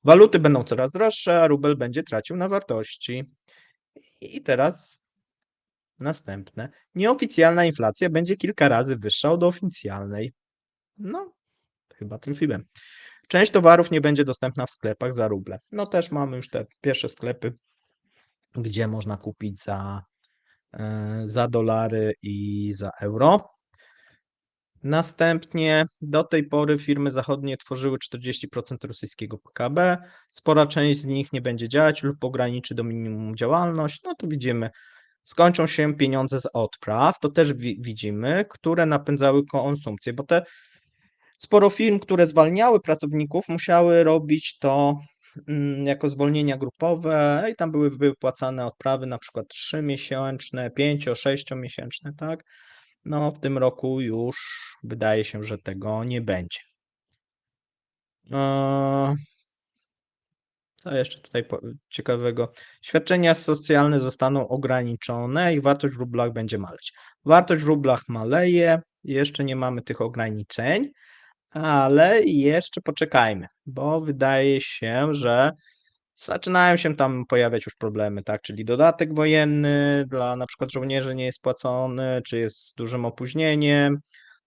Waluty będą coraz droższe, a rubel będzie tracił na wartości. I teraz następne. Nieoficjalna inflacja będzie kilka razy wyższa od oficjalnej. No, chyba trafiłem. Część towarów nie będzie dostępna w sklepach za ruble. No też mamy już te pierwsze sklepy, gdzie można kupić za dolary i za euro. Następnie do tej pory firmy zachodnie tworzyły 40% rosyjskiego PKB. Spora część z nich nie będzie działać lub ograniczy do minimum działalność. No to widzimy, skończą się pieniądze z odpraw, to też widzimy, które napędzały konsumpcję, bo sporo firm, które zwalniały pracowników, musiały robić to jako zwolnienia grupowe i tam były wypłacane odprawy na przykład 3-miesięczne, 5-6-miesięczne, tak? No, w tym roku już wydaje się, że tego nie będzie. Eee, Co jeszcze tutaj ciekawego? Świadczenia socjalne zostaną ograniczone, ich wartość w rublach będzie maleć. Wartość w rublach maleje, jeszcze nie mamy tych ograniczeń, ale jeszcze poczekajmy, bo wydaje się, że zaczynają się tam pojawiać już problemy, tak? Czyli dodatek wojenny dla na przykład żołnierzy nie jest płacony, czy jest z dużym opóźnieniem.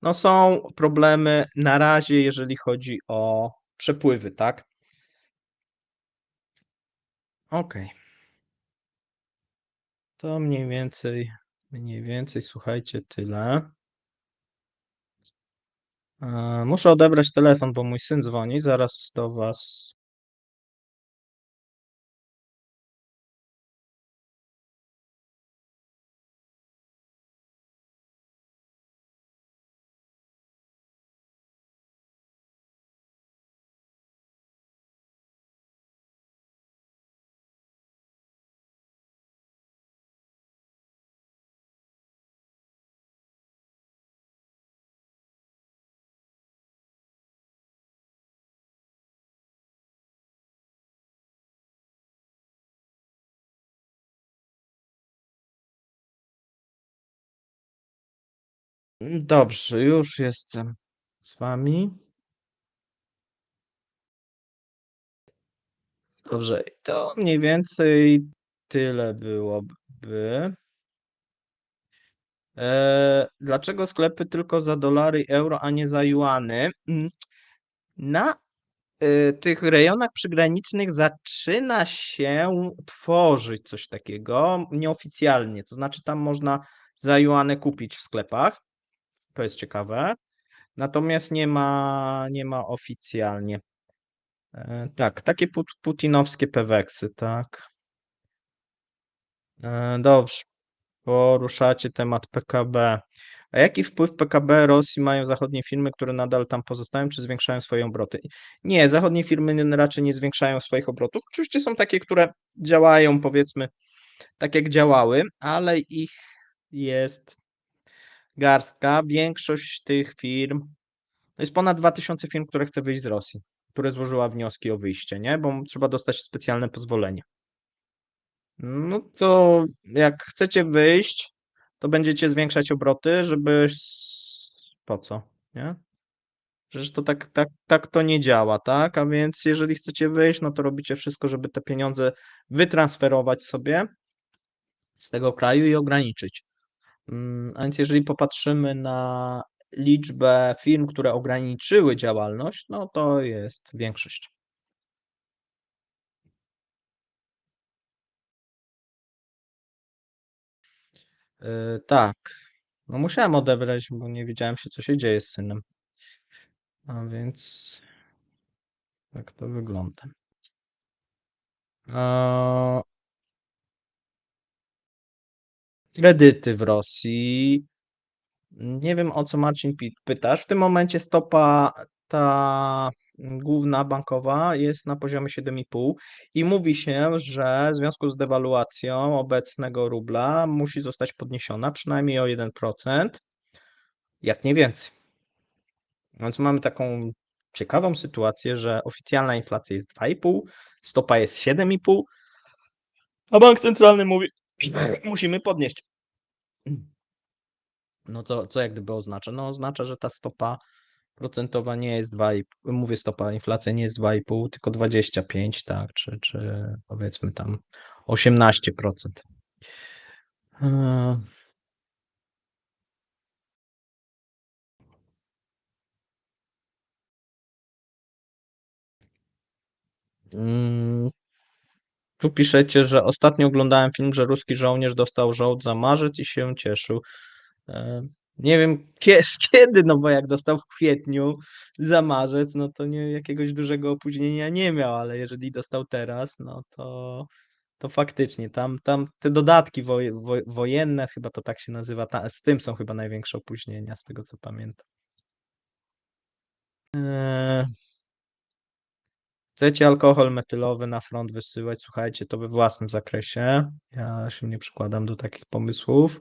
No są problemy na razie, jeżeli chodzi o przepływy, tak? Okej. To mniej więcej, słuchajcie, tyle. Muszę odebrać telefon, bo mój syn dzwoni. Zaraz do was. Dobrze, już jestem z wami. Dobrze, to mniej więcej tyle byłoby. Dlaczego sklepy tylko za dolary, euro, a nie za juany? Na tych rejonach przygranicznych zaczyna się tworzyć coś takiego nieoficjalnie. To znaczy, tam można za juany kupić w sklepach. To jest ciekawe. Natomiast nie ma oficjalnie. Tak, takie putinowskie peweksy, tak. Dobrze. Poruszacie temat PKB. A jaki wpływ PKB Rosji mają zachodnie firmy, które nadal tam pozostają, czy zwiększają swoje obroty? Nie, zachodnie firmy raczej nie zwiększają swoich obrotów. Oczywiście są takie, które działają, powiedzmy, tak jak działały, ale ich jest garstka. Większość tych firm, to jest ponad 2000 firm, które chce wyjść z Rosji, które złożyła wnioski o wyjście, nie? Bo trzeba dostać specjalne pozwolenie. No to jak chcecie wyjść, to będziecie zwiększać obroty, żeby. Po co? Nie? Przecież to tak to nie działa, tak? A więc jeżeli chcecie wyjść, no to robicie wszystko, żeby te pieniądze wytransferować sobie z tego kraju i ograniczyć. A więc jeżeli popatrzymy na liczbę firm, które ograniczyły działalność, no to jest większość. Tak. No musiałem odebrać, bo nie wiedziałem się, co się dzieje z synem. A więc tak to wygląda. Eee, Kredyty w Rosji. Nie wiem, o co Marcin pytasz. W tym momencie stopa ta główna bankowa jest na poziomie 7,5 i mówi się, że w związku z dewaluacją obecnego rubla musi zostać podniesiona przynajmniej o 1%, jak nie więcej. Więc mamy taką ciekawą sytuację, że oficjalna inflacja jest 2,5, stopa jest 7,5, a bank centralny mówi, musimy podnieść. No co jak gdyby oznacza? No oznacza, że ta stopa procentowa nie jest 2,5, mówię stopa, inflacja nie jest 2,5, tylko 25, tak, czy powiedzmy tam 18%. Eee, mm, Tu piszecie, że ostatnio oglądałem film, że ruski żołnierz dostał żołd za marzec i się cieszył. Nie wiem z kiedy, no bo jak dostał w kwietniu za marzec, no to nie, jakiegoś dużego opóźnienia nie miał, ale jeżeli dostał teraz, no to faktycznie tam te dodatki wojenne, chyba to tak się nazywa, z tym są chyba największe opóźnienia, z tego co pamiętam. Eee, Chcecie alkohol metylowy na front wysyłać? Słuchajcie, to we własnym zakresie. Ja się nie przykładam do takich pomysłów.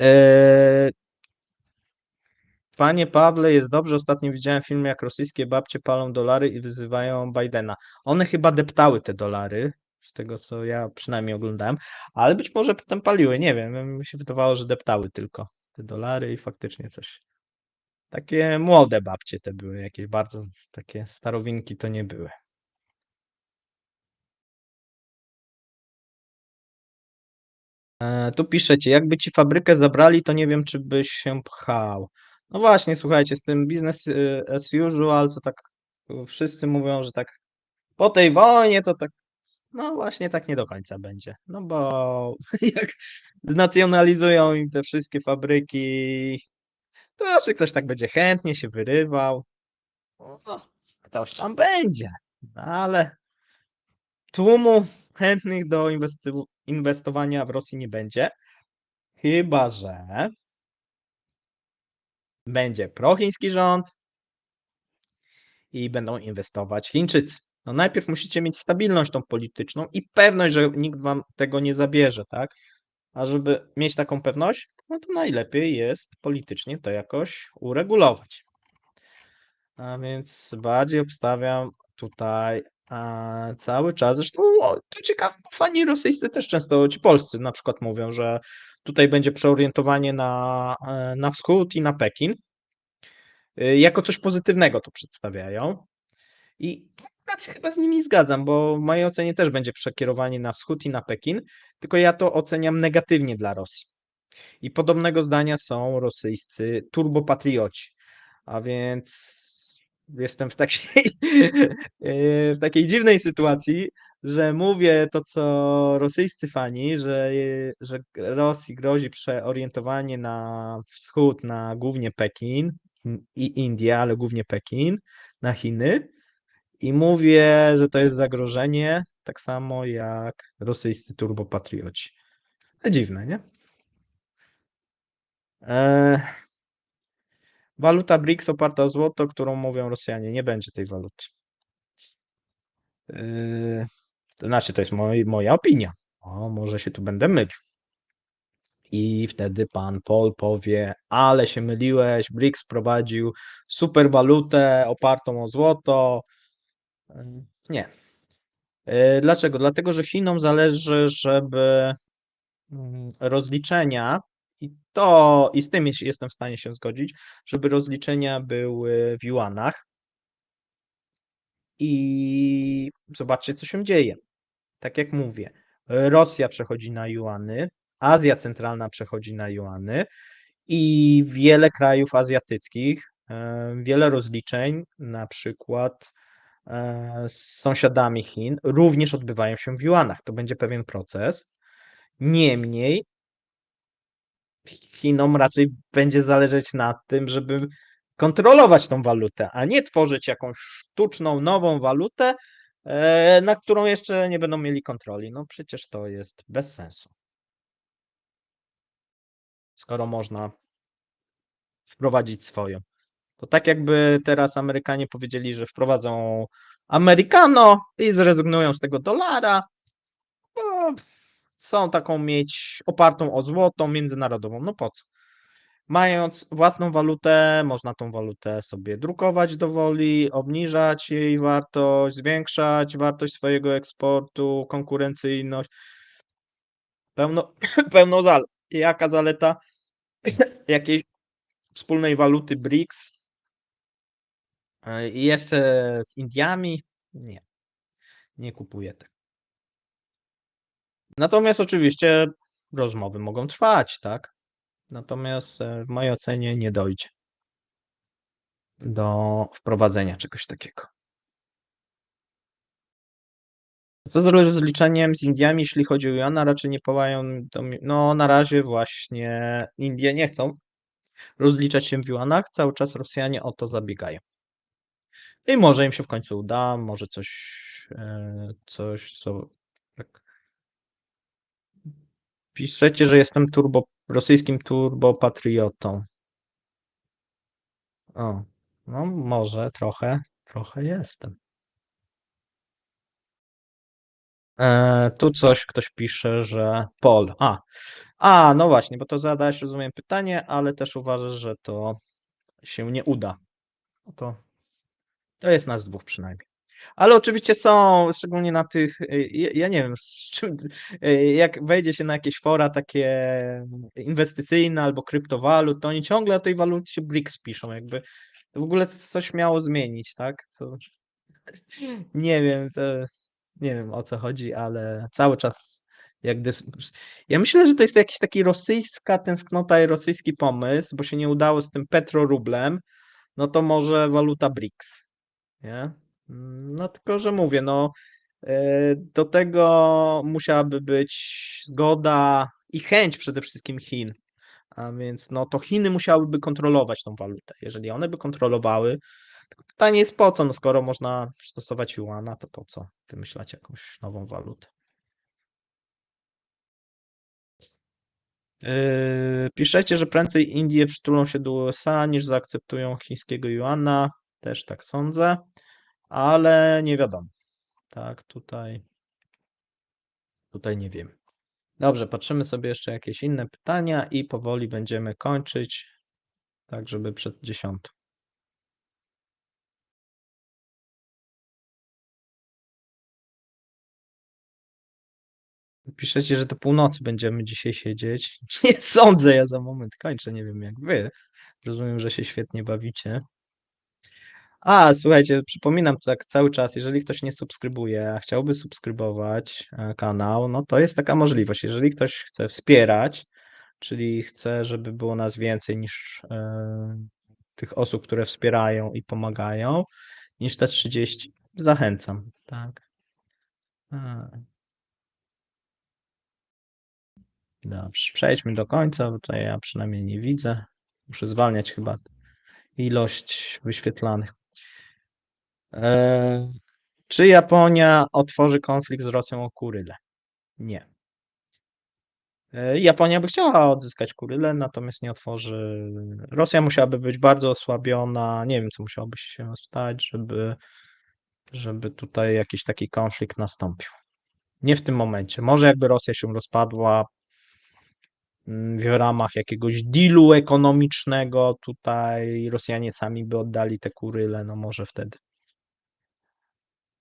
Eee, Panie Pawle, jest dobrze. Ostatnio widziałem film, jak rosyjskie babcie palą dolary i wyzywają Bidena. One chyba deptały te dolary, z tego co ja przynajmniej oglądałem, ale być może potem paliły, nie wiem. Mi się wydawało, że deptały tylko te dolary i faktycznie coś. Takie młode babcie te były, jakieś bardzo takie starowinki to nie były. Tu piszecie, jakby ci fabrykę zabrali, to nie wiem, czy byś się pchał. No właśnie, słuchajcie, z tym business as usual, co tak wszyscy mówią, że tak po tej wojnie to tak, no właśnie tak nie do końca będzie. No bo jak znacjonalizują im te wszystkie fabryki, to czy ktoś tak będzie chętnie się wyrywał. No, ktoś tam będzie. No, ale tłumu chętnych do inwestowania w Rosji nie będzie. Chyba że będzie prochiński rząd i będą inwestować Chińczycy. No najpierw musicie mieć stabilność tą polityczną i pewność, że nikt wam tego nie zabierze, tak? A żeby mieć taką pewność, no to najlepiej jest politycznie to jakoś uregulować. A więc bardziej obstawiam tutaj cały czas. Zresztą to ciekawe, bo fani rosyjscy też często, ci polscy na przykład mówią, że tutaj będzie przeorientowanie na wschód i na Pekin. Jako coś pozytywnego to przedstawiają. I akurat się chyba z nimi zgadzam, bo w mojej ocenie też będzie przekierowanie na wschód i na Pekin, tylko ja to oceniam negatywnie dla Rosji. I podobnego zdania są rosyjscy turbopatrioci. A więc jestem w takiej, w takiej dziwnej sytuacji, że mówię to, co rosyjscy fani, że Rosji grozi przeorientowanie na wschód, na głównie Pekin i Indie, ale głównie Pekin, na Chiny. I mówię, że to jest zagrożenie, tak samo jak rosyjscy turbopatrioci. Dziwne, nie? E, Waluta BRICS oparta o złoto, którą mówią Rosjanie. Nie będzie tej waluty. E, To znaczy, to jest moja opinia. O, może się tu będę mylił. I wtedy pan Paul powie, ale się myliłeś, BRICS prowadził super walutę opartą o złoto. Nie. Dlaczego? Dlatego, że Chinom zależy, żeby rozliczenia, i z tym jestem w stanie się zgodzić, żeby rozliczenia były w juanach. I zobaczcie, co się dzieje. Tak jak mówię, Rosja przechodzi na juany, Azja Centralna przechodzi na juany i wiele krajów azjatyckich, wiele rozliczeń, na przykład z sąsiadami Chin, również odbywają się w juanach. To będzie pewien proces. Niemniej Chinom raczej będzie zależeć na tym, żeby kontrolować tą walutę, a nie tworzyć jakąś sztuczną, nową walutę, na którą jeszcze nie będą mieli kontroli. No przecież to jest bez sensu. Skoro można wprowadzić swoją. To tak jakby teraz Amerykanie powiedzieli, że wprowadzą Americano i zrezygnują z tego dolara, bo chcą taką mieć opartą o złoto międzynarodową. No po co? Mając własną walutę, można tą walutę sobie drukować do woli, obniżać jej wartość, zwiększać wartość swojego eksportu, konkurencyjność. Pełno, pełno zalet. Jaka zaleta jakiejś wspólnej waluty BRICS i jeszcze z Indiami? Nie, nie kupuję tego. Natomiast oczywiście rozmowy mogą trwać, tak? Natomiast w mojej ocenie nie dojdzie do wprowadzenia czegoś takiego. Co z rozliczeniem z Indiami, jeśli chodzi o Jana, raczej nie pałają no na razie właśnie Indie nie chcą rozliczać się w juanach, cały czas Rosjanie o to zabiegają. I może im się w końcu uda, może coś, co tak piszecie, że jestem rosyjskim turbopatriotą. O, no może trochę. Trochę jestem. Tu coś ktoś pisze, że Pol. No właśnie, bo to zadałeś, rozumiem, pytanie, ale też uważasz, że to się nie uda. No to jest nas dwóch przynajmniej. Ale oczywiście są, szczególnie na tych, ja nie wiem, z czym, jak wejdzie się na jakieś fora takie inwestycyjne albo kryptowalut, to oni ciągle o tej walucie BRICS piszą, jakby w ogóle coś miało zmienić, tak? To nie wiem, nie wiem o co chodzi, ale cały czas jak ja myślę, że to jest jakiś taki rosyjska tęsknota i rosyjski pomysł, bo się nie udało z tym petrorublem, no to może waluta BRICS, nie? No tylko, że mówię, no do tego musiałaby być zgoda i chęć przede wszystkim Chin. A więc no to Chiny musiałyby kontrolować tą walutę. Jeżeli one by kontrolowały, tylko pytanie jest po co, no skoro można stosować juana, to po co wymyślać jakąś nową walutę? Piszecie, że prędzej Indie przytulą się do USA niż zaakceptują chińskiego juana. Też tak sądzę, ale nie wiadomo. Tak, tutaj nie wiem. Dobrze, patrzymy sobie jeszcze jakieś inne pytania i powoli będziemy kończyć, tak żeby przed 10. Piszecie, że do północy będziemy dzisiaj siedzieć. Nie sądzę, ja za moment kończę, nie wiem jak wy. Rozumiem, że się świetnie bawicie. Słuchajcie, przypominam tak cały czas, jeżeli ktoś nie subskrybuje, a chciałby subskrybować kanał, no to jest taka możliwość. Jeżeli ktoś chce wspierać, czyli chce, żeby było nas więcej niż tych osób, które wspierają i pomagają, niż te 30, zachęcam, tak. A, Dobrze, przejdźmy do końca, bo to ja przynajmniej nie widzę. Muszę zwalniać chyba ilość wyświetlanych. Eee, czy Japonia otworzy konflikt z Rosją o Kurylę? Nie. Japonia by chciała odzyskać Kurylę, natomiast nie otworzy. Rosja musiałaby być bardzo osłabiona. Nie wiem, co musiałoby się stać, żeby tutaj jakiś taki konflikt nastąpił. Nie w tym momencie. Może jakby Rosja się rozpadła w ramach jakiegoś dealu ekonomicznego, tutaj Rosjanie sami by oddali te Kuryle, no może wtedy.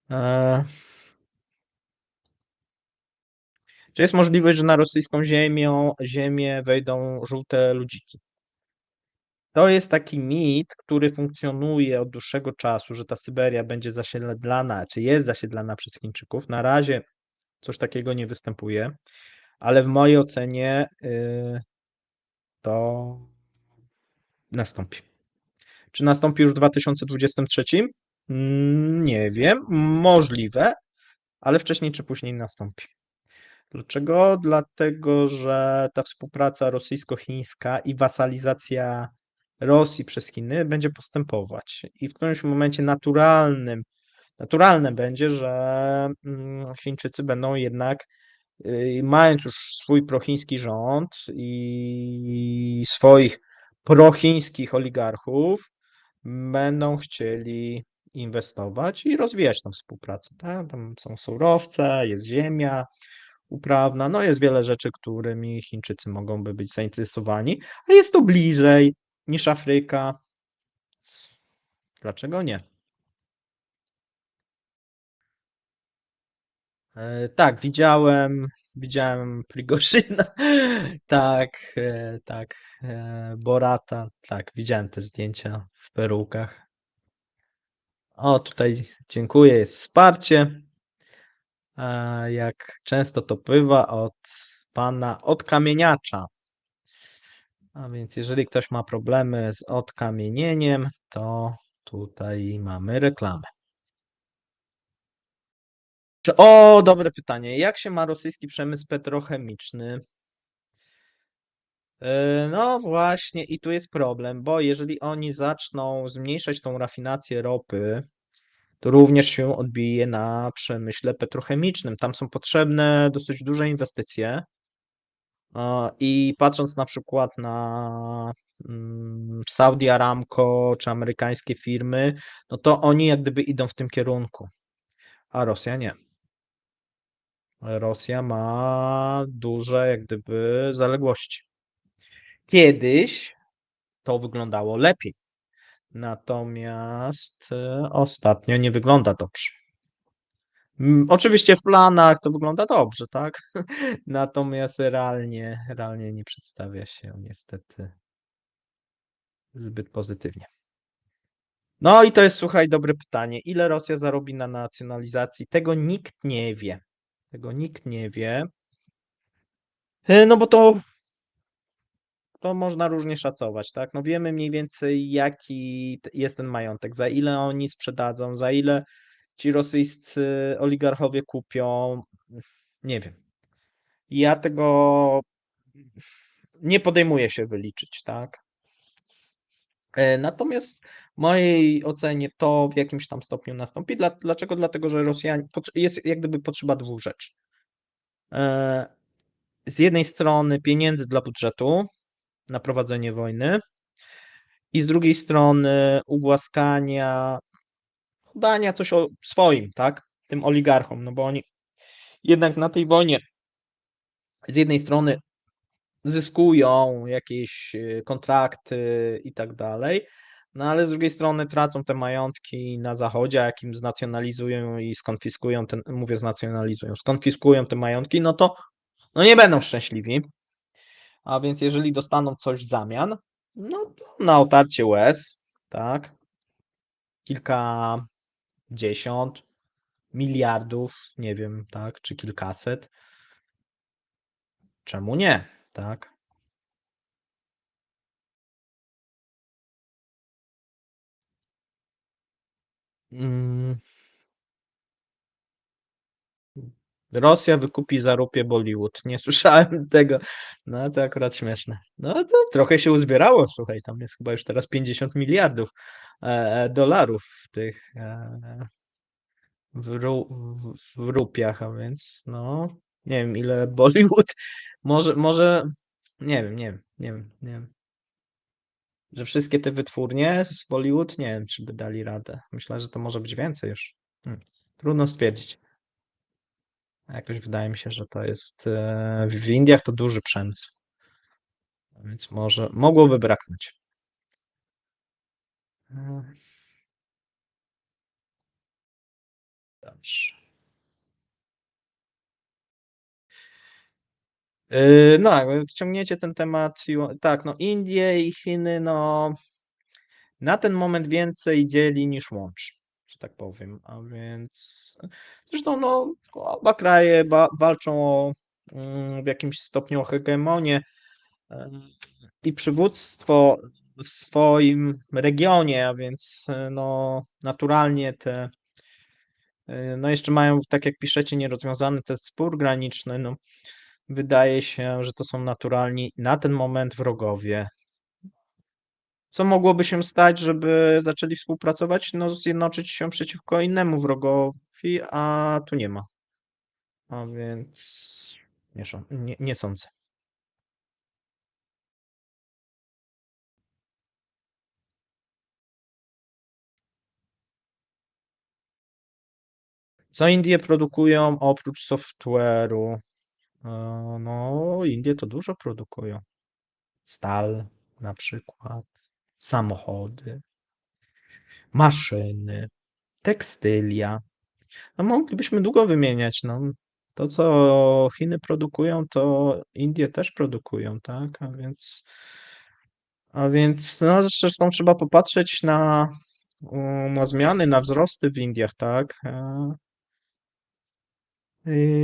Eee, Czy jest możliwość, że na rosyjską ziemię wejdą żółte ludziki? To jest taki mit, który funkcjonuje od dłuższego czasu, że ta Syberia będzie zasiedlana, czy jest zasiedlana przez Chińczyków. Na razie coś takiego nie występuje, ale w mojej ocenie to nastąpi. Czy nastąpi już w 2023? Nie wiem, możliwe, ale wcześniej czy później nastąpi. Dlaczego? Dlatego, że ta współpraca rosyjsko-chińska i wasalizacja Rosji przez Chiny będzie postępować. I w którymś momencie naturalne będzie, że Chińczycy będą jednak, mając już swój prochiński rząd i swoich prochińskich oligarchów, będą chcieli inwestować i rozwijać tę współpracę. Tak? Tam są surowce, jest ziemia uprawna, no jest wiele rzeczy, którymi Chińczycy mogą być zainteresowani, a jest to bliżej niż Afryka. Dlaczego nie? Tak, widziałem Prigorzyna, tak, tak, Borata, tak, widziałem te zdjęcia w perukach. O, tutaj dziękuję, jest wsparcie. Jak często to bywa od pana odkamieniacza. A więc jeżeli ktoś ma problemy z odkamienieniem, to tutaj mamy reklamę. Dobre pytanie. Jak się ma rosyjski przemysł petrochemiczny? No właśnie, i tu jest problem, bo jeżeli oni zaczną zmniejszać tą rafinację ropy, to również się odbije na przemyśle petrochemicznym. Tam są potrzebne dosyć duże inwestycje. I patrząc na przykład na Saudi Aramco czy amerykańskie firmy, no to oni jak gdyby idą w tym kierunku, a Rosja nie. Rosja ma duże jak gdyby zaległości. Kiedyś to wyglądało lepiej, natomiast ostatnio nie wygląda dobrze. Oczywiście w planach to wygląda dobrze, tak? Natomiast realnie nie przedstawia się niestety zbyt pozytywnie. No i to jest, słuchaj, dobre pytanie. Ile Rosja zarobi na nacjonalizacji? Tego nikt nie wie. Tego nikt nie wie. No bo to można różnie szacować, tak? No wiemy mniej więcej, jaki jest ten majątek, za ile oni sprzedadzą, za ile ci rosyjscy oligarchowie kupią. Nie wiem. Ja tego nie podejmuję się wyliczyć, tak? Natomiast w mojej ocenie to w jakimś tam stopniu nastąpi. Dlaczego? Dlatego, że Rosjanie, jest jak gdyby potrzeba dwóch rzeczy. E, Z jednej strony pieniędzy dla budżetu na prowadzenie wojny i z drugiej strony ugłaskania, dania coś o swoim, tak? Tym oligarchom, no bo oni jednak na tej wojnie z jednej strony zyskują jakieś kontrakty i tak dalej, no ale z drugiej strony tracą te majątki na Zachodzie, a jak im znacjonalizują i skonfiskują mówię znacjonalizują, skonfiskują te majątki, no to no nie będą szczęśliwi. A więc jeżeli dostaną coś w zamian, no to na otarcie łez, tak, kilkadziesiąt miliardów, nie wiem, tak, czy kilkaset, czemu nie, tak? Mm, Rosja wykupi za rupie Bollywood. Nie słyszałem tego. No to akurat śmieszne. No to trochę się uzbierało, słuchaj, tam jest chyba już teraz 50 miliardów dolarów w tych w rupiach, a więc no nie wiem ile Bollywood może nie wiem, że wszystkie te wytwórnie z Bollywood nie wiem, czy by dali radę. Myślę, że to może być więcej już. Trudno stwierdzić. Jakoś wydaje mi się, że to jest w Indiach to duży przemysł, więc może mogłoby braknąć. E, Dobrze. No, ciągniecie ten temat. Tak, no Indie i Chiny, no na ten moment więcej dzieli niż łączy, że tak powiem. A więc zresztą no, oba kraje walczą w jakimś stopniu o hegemonię e, i przywództwo w swoim regionie, a więc no, naturalnie no jeszcze mają, tak jak piszecie, nierozwiązany ten spór graniczny. No, wydaje się, że to są naturalni na ten moment wrogowie. Co mogłoby się stać, żeby zaczęli współpracować? No, zjednoczyć się przeciwko innemu wrogowi, a tu nie ma. A więc nie sądzę. Co Indie produkują oprócz software'u? No, Indie to dużo produkują. Stal na przykład, samochody, maszyny, tekstylia. No, moglibyśmy długo wymieniać. No. To, co Chiny produkują, to Indie też produkują, tak? A więc no, zresztą trzeba popatrzeć na zmiany, na wzrosty w Indiach, tak?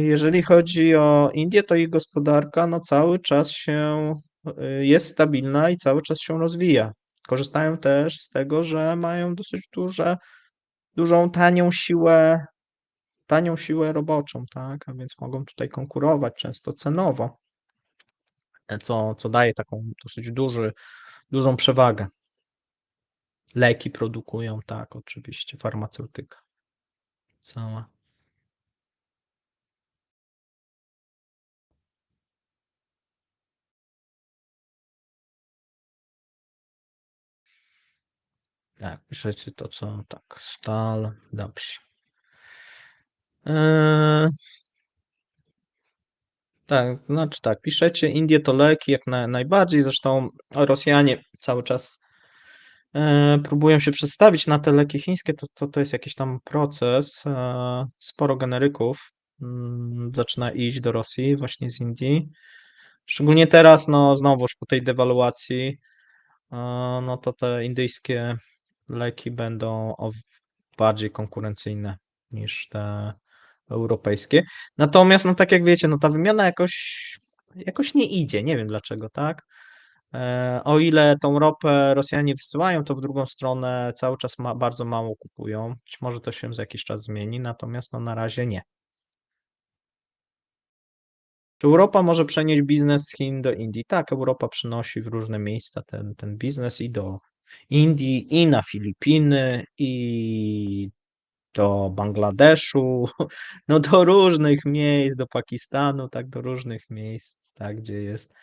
Jeżeli chodzi o Indię, to ich gospodarka no, cały czas jest stabilna i cały czas się rozwija. Korzystają też z tego, że mają dosyć dużą, tanią siłę roboczą, tak? A więc mogą tutaj konkurować często cenowo, co daje taką dosyć dużą przewagę. Leki produkują, tak, oczywiście, farmaceutyka cała. Tak, piszecie to co? Tak, stal, dobrze. Eee, tak, znaczy tak, piszecie Indie to leki jak najbardziej, zresztą Rosjanie cały czas próbują się przestawić na te leki chińskie, to jest jakiś tam proces. Sporo generyków zaczyna iść do Rosji, właśnie z Indii. Szczególnie teraz, no znowuż po tej dewaluacji, no to te indyjskie leki będą bardziej konkurencyjne niż te europejskie. Natomiast, no tak jak wiecie, no ta wymiana jakoś nie idzie. Nie wiem dlaczego, tak? O ile tą ropę Rosjanie wysyłają, to w drugą stronę cały czas bardzo mało kupują. Być może to się za jakiś czas zmieni, natomiast no na razie nie. Czy Europa może przenieść biznes z Chin do Indii? Tak, Europa przynosi w różne miejsca ten biznes i do Indii, i na Filipiny, i do Bangladeszu, no do różnych miejsc, do Pakistanu, tak, do różnych miejsc, tak, gdzie jest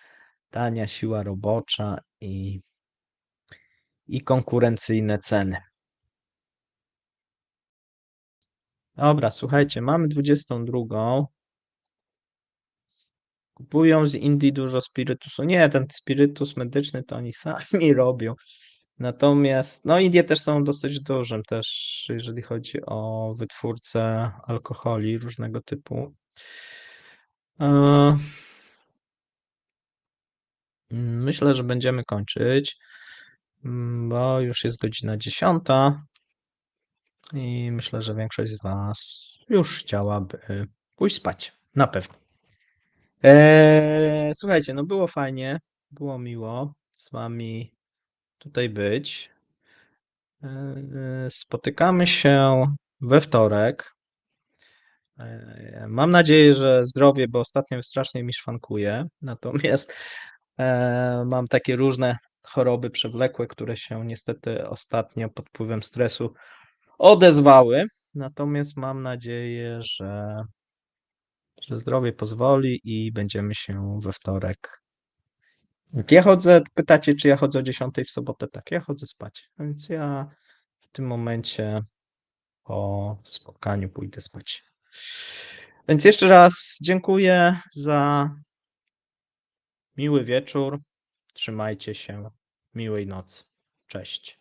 tania siła robocza i konkurencyjne ceny. Dobra, słuchajcie, mamy 22. Kupują z Indii dużo spirytusu. Nie, ten spirytus medyczny to oni sami robią. Natomiast, no Indie też są dosyć dużym też, jeżeli chodzi o wytwórcę alkoholi różnego typu. E, Myślę, że będziemy kończyć, bo już jest godzina 10 i myślę, że większość z Was już chciałaby pójść spać. Na pewno. Słuchajcie, no było fajnie, było miło z Wami tutaj być. Spotykamy się we wtorek. Mam nadzieję, że zdrowie, bo ostatnio strasznie mi szwankuje. Natomiast mam takie różne choroby przewlekłe, które się niestety ostatnio pod wpływem stresu odezwały. Natomiast mam nadzieję, że zdrowie pozwoli i będziemy się we wtorek. Jak ja chodzę, pytacie, czy ja chodzę o 10 w sobotę? Tak, ja chodzę spać. Więc ja w tym momencie po spotkaniu pójdę spać. Więc jeszcze raz dziękuję za miły wieczór. Trzymajcie się. Miłej nocy. Cześć.